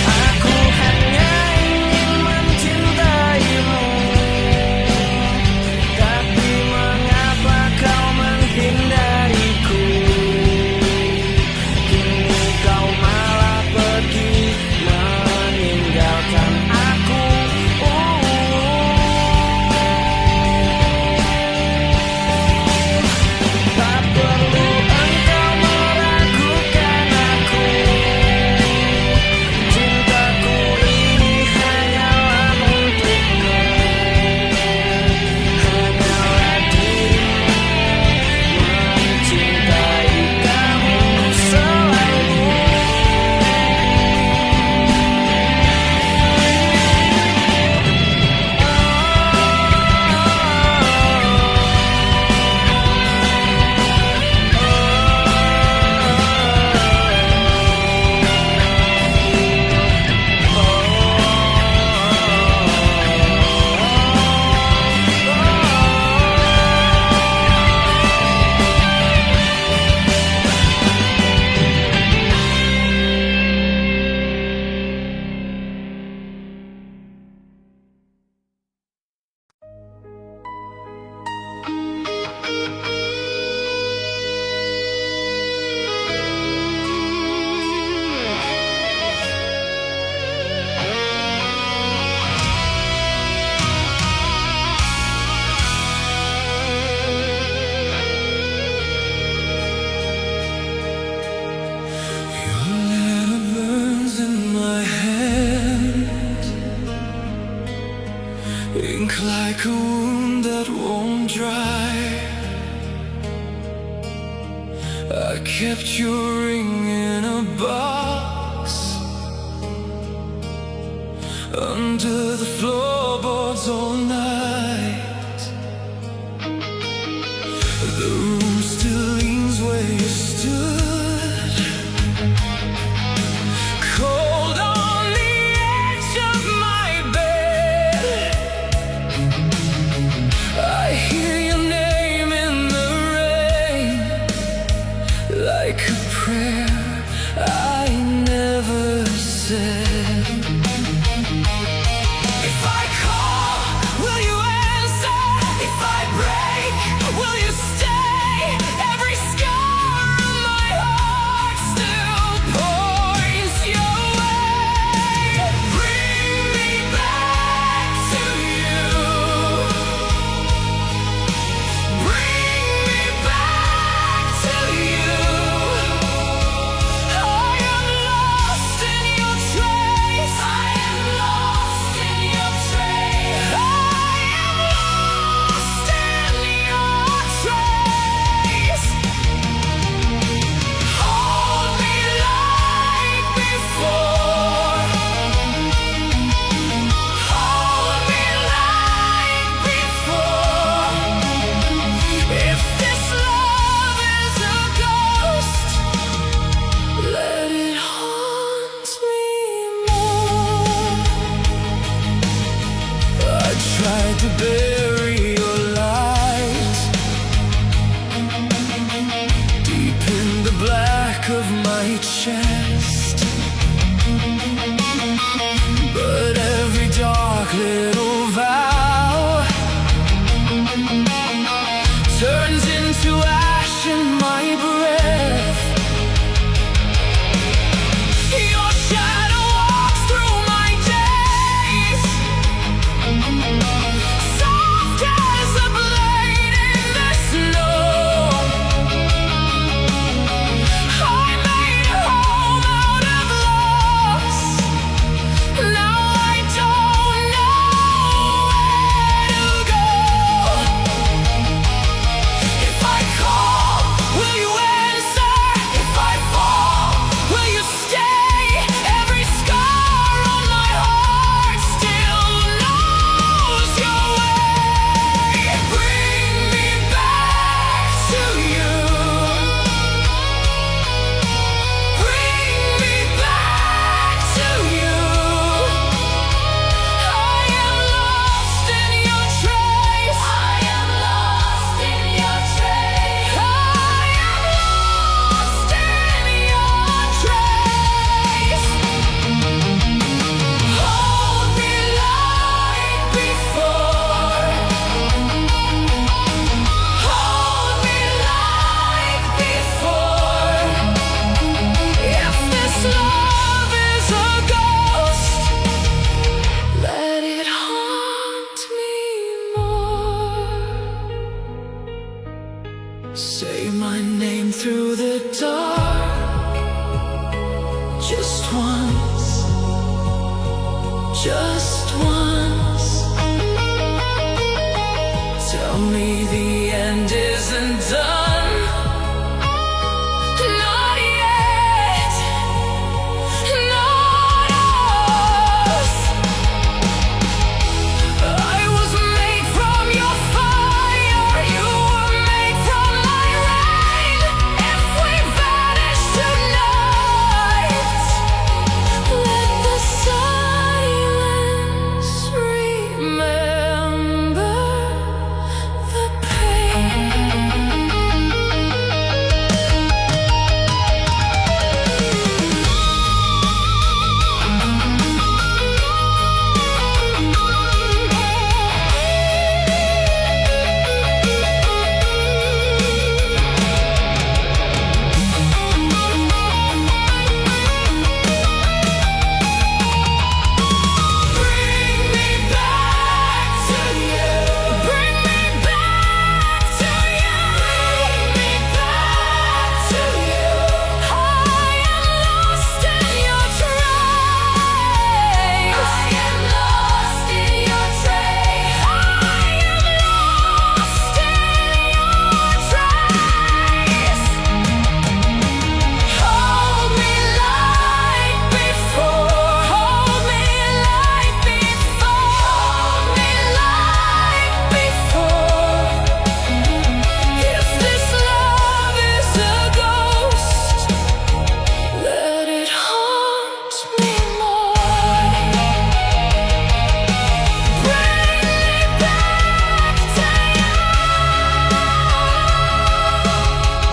Aku hanya ingin mencintaimu, tapi mengapa kau menghindariku? Kini kau malah pergi meninggalkan aku. Tak perlu engkau meragukan aku. Cintaku ini hanyalah untukmu, hanyalah dirimu, mencintai kamu selalu. Ink like a wound that won't dry. I kept your ring in a box under the floorboards all night. The room still leans where you stood, cold on the edge of my bed. I hear your name in the rain, like a prayer I never said. If I call, will you answer? If I break, will you stay? Every scar on my heart still points your way. Bring me back to you. Bring me back to you. I am lost in your trace. I am lost in your trace. I am lost in your trace. Hold me like before. Hold me like before. If this love is a ghost, let it haunt me more. I tried to bury your light deep in the black of my chest, but every dark little vow turns into ash in my breath. Your shadow walks through my days, soft Say my name through the dark, just once, just once. Tell me the end isn't done. Not yet, not us. I was made from your fire, you were made from my rain. If we vanish tonight, let the silence remember the pain. Bring me back to you. Bring me back to you. Bring me back to you. I am lost in your trace. I am lost in your trace. I am lost in your trace. Hold me like before. Hold me like before. Hold me like before. If this love is a ghost, let it haunt me more. Bring me back to you.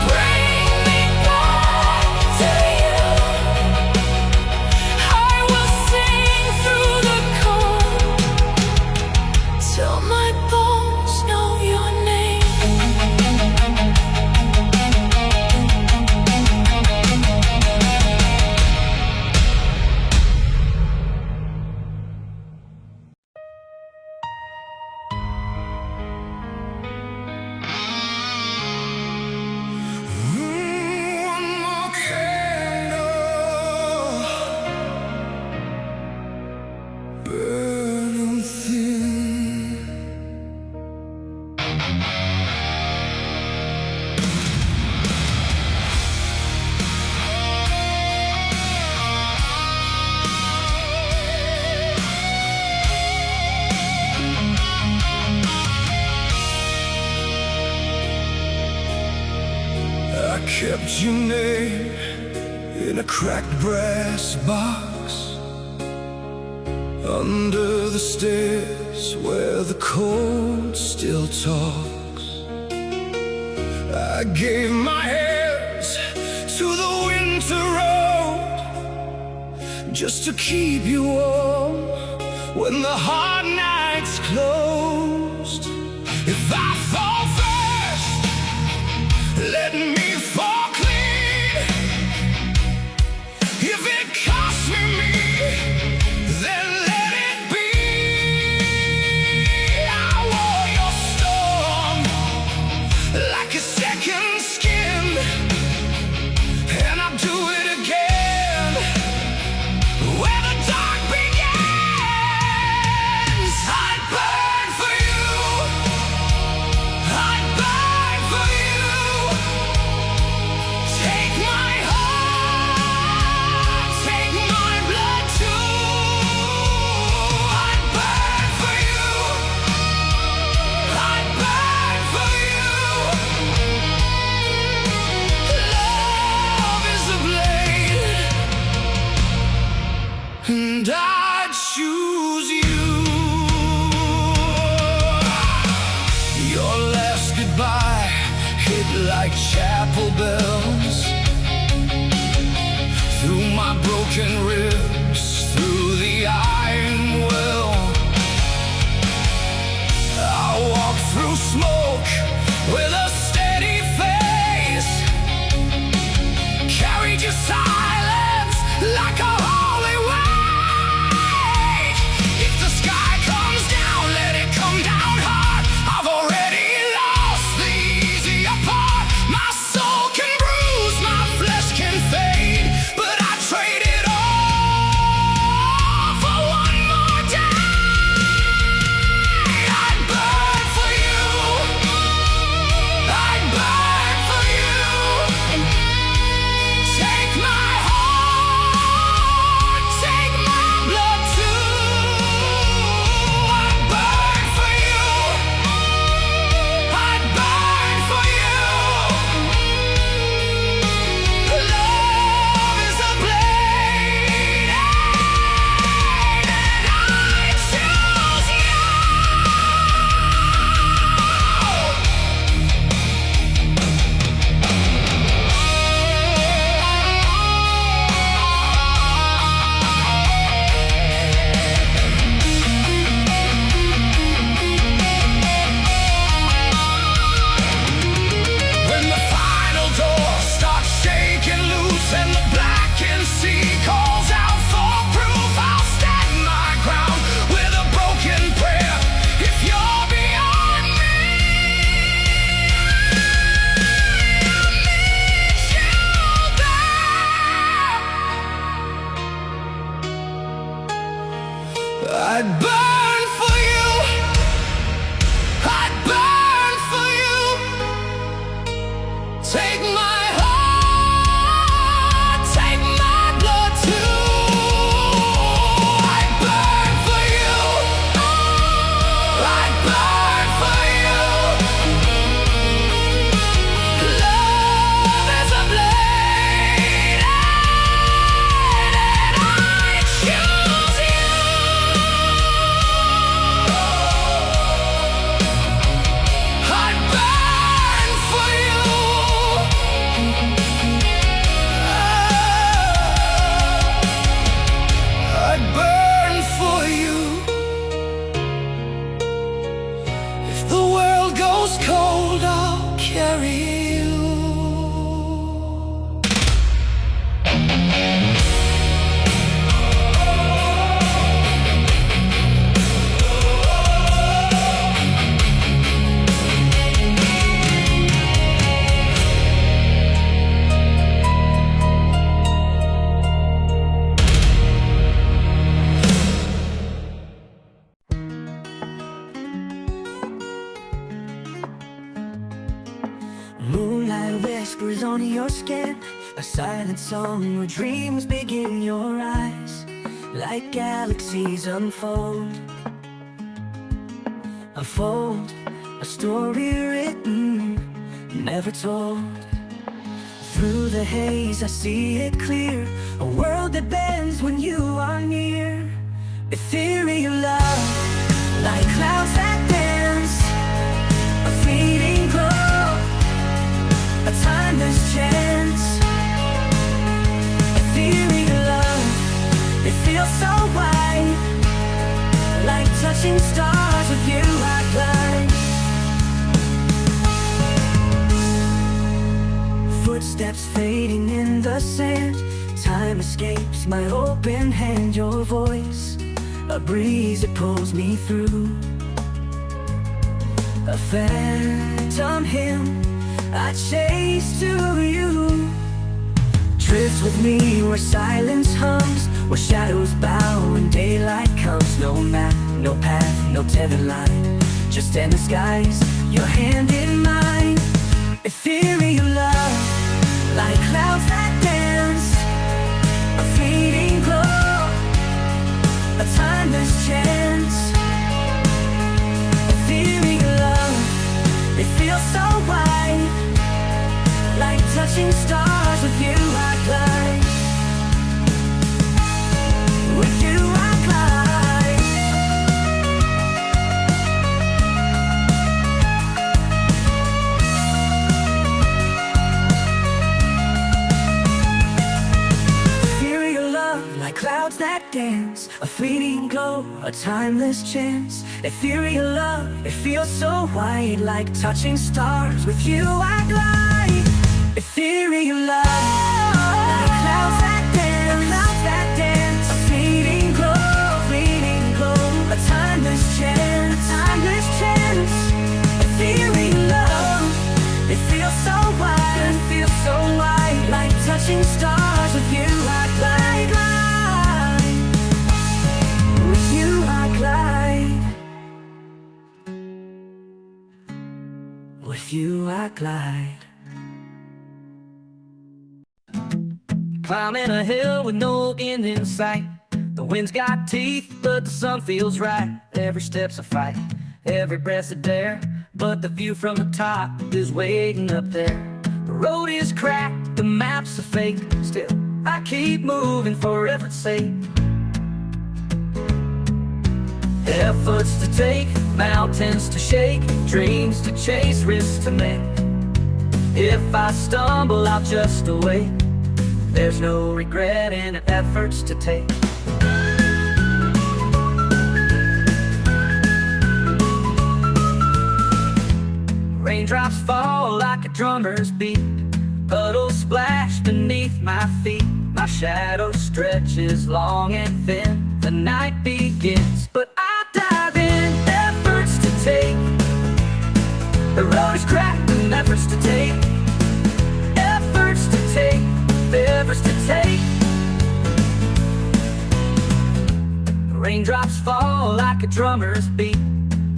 Bring me back to you. I will sing through the cold till my bones know your name. One more candle, burning thin. I kept your name in a cracked brass box under the stairs where the cold still talks. I gave my hands to the winter road just to keep you warm when the hard nights closed. If I fall first, let me fall clean. If it costs me, then let it be. I wore your storm like a second skin, and I'll do it again where the dark begins. I'd burn for you. I'd burn for you. Take my heart, take my blood too. I'd burn for you. I'd burn for you. Love is a blade, and I choose you. Your last goodbye hit like chapel bells through my broken ribs, through the iron well. I walk through smoke with a steady face, carried your silence like a holy weight. If the sky comes down, let it come down hard. I've already lost the easy apart. goes cold, I'll carry you. Moonlight whispers on your skin, a silent song where dreams begin. Your eyes, like galaxies unfold, unfold a story written, never told. Through the haze I see it clear, a world that bends when you are near. Ethereal love, like clouds that dance, a fleeting glow, a timeless chance. Ethereal love, it feels so wide, like touching stars. With you I climb. Footsteps fading in the sand, time escapes my open hand. Your voice, a breeze that pulls me through, a phantom hymn I chase to you. Drifts with me where silence hums, where shadows bow when daylight comes. No map, no path, no tethered line, just endless skies, your hand in mine. Ethereal love, like clouds that dance, a fleeting glow, a timeless chance. Ethereal love, it feels so wide, like touching stars. With you I climb. With you I climb. Ethereal love, like clouds that dance, a fleeting glow, a timeless chance. Ethereal love, it feels so wide, like touching stars. With you I glide. Ethereal love, like clouds that dance, a fleeting glow, a timeless chance, Ethereal love, it feels so wide, like touching stars. With you I glide, with you I glide, with you I glide. Climbing a hill with no end in sight. The wind's got teeth, but the sun feels right. Every step's a fight, every breath's a dare, but the view from the top is waiting up there. The road is cracked, the map's a fake, still I keep moving for effort's sake. Efforts to take, mountains to shake, dreams to chase, risks to make. If I stumble, I'll just await. There's no regret in efforts to take. Raindrops fall like a drummer's beat, puddles splash beneath my feet. My shadow stretches long and thin. The night begins, but I dive in. Efforts to take, the road is cracked and efforts to take. Efforts to take, efforts to take. Raindrops fall like a drummer's beat,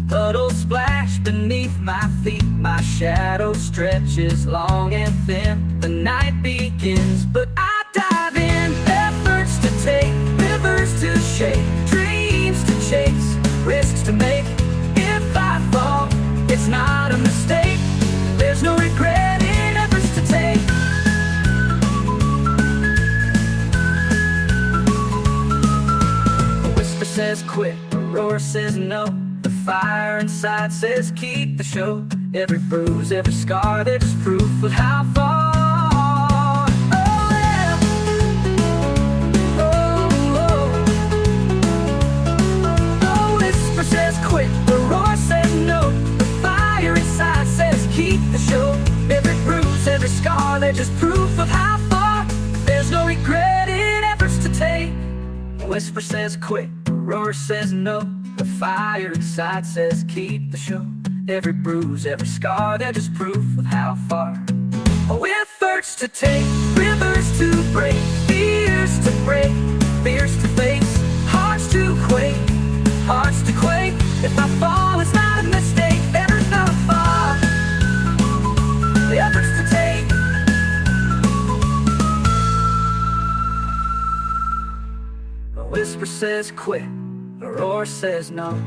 puddles splash beneath my feet. My shadow stretches long and thin. The night begins, but I dive in. Efforts to take, rivers to shake, dreams to chase, risks to make. If I fall, it's not a mistake. There's no regret in efforts to take. A whisper says quit, a roar says no. The fire inside says keep the show. Every bruise, every scar, there's proof of how far. Oh yeah. Oh, oh. The whisper says quit, the roar says no. The fire inside they're just proof of how far. There's no regret in efforts to take. Whisper says quit, roar says no. The fire inside says keep the show. Every bruise, every scar, they're just proof of how far. Efforts to take, rivers to break, fears to break, fears to face, hearts to quake, hearts to quake. If I fall, it's not a mistake, there's no fall. The efforts to take. A whisper says quit, a roar says no.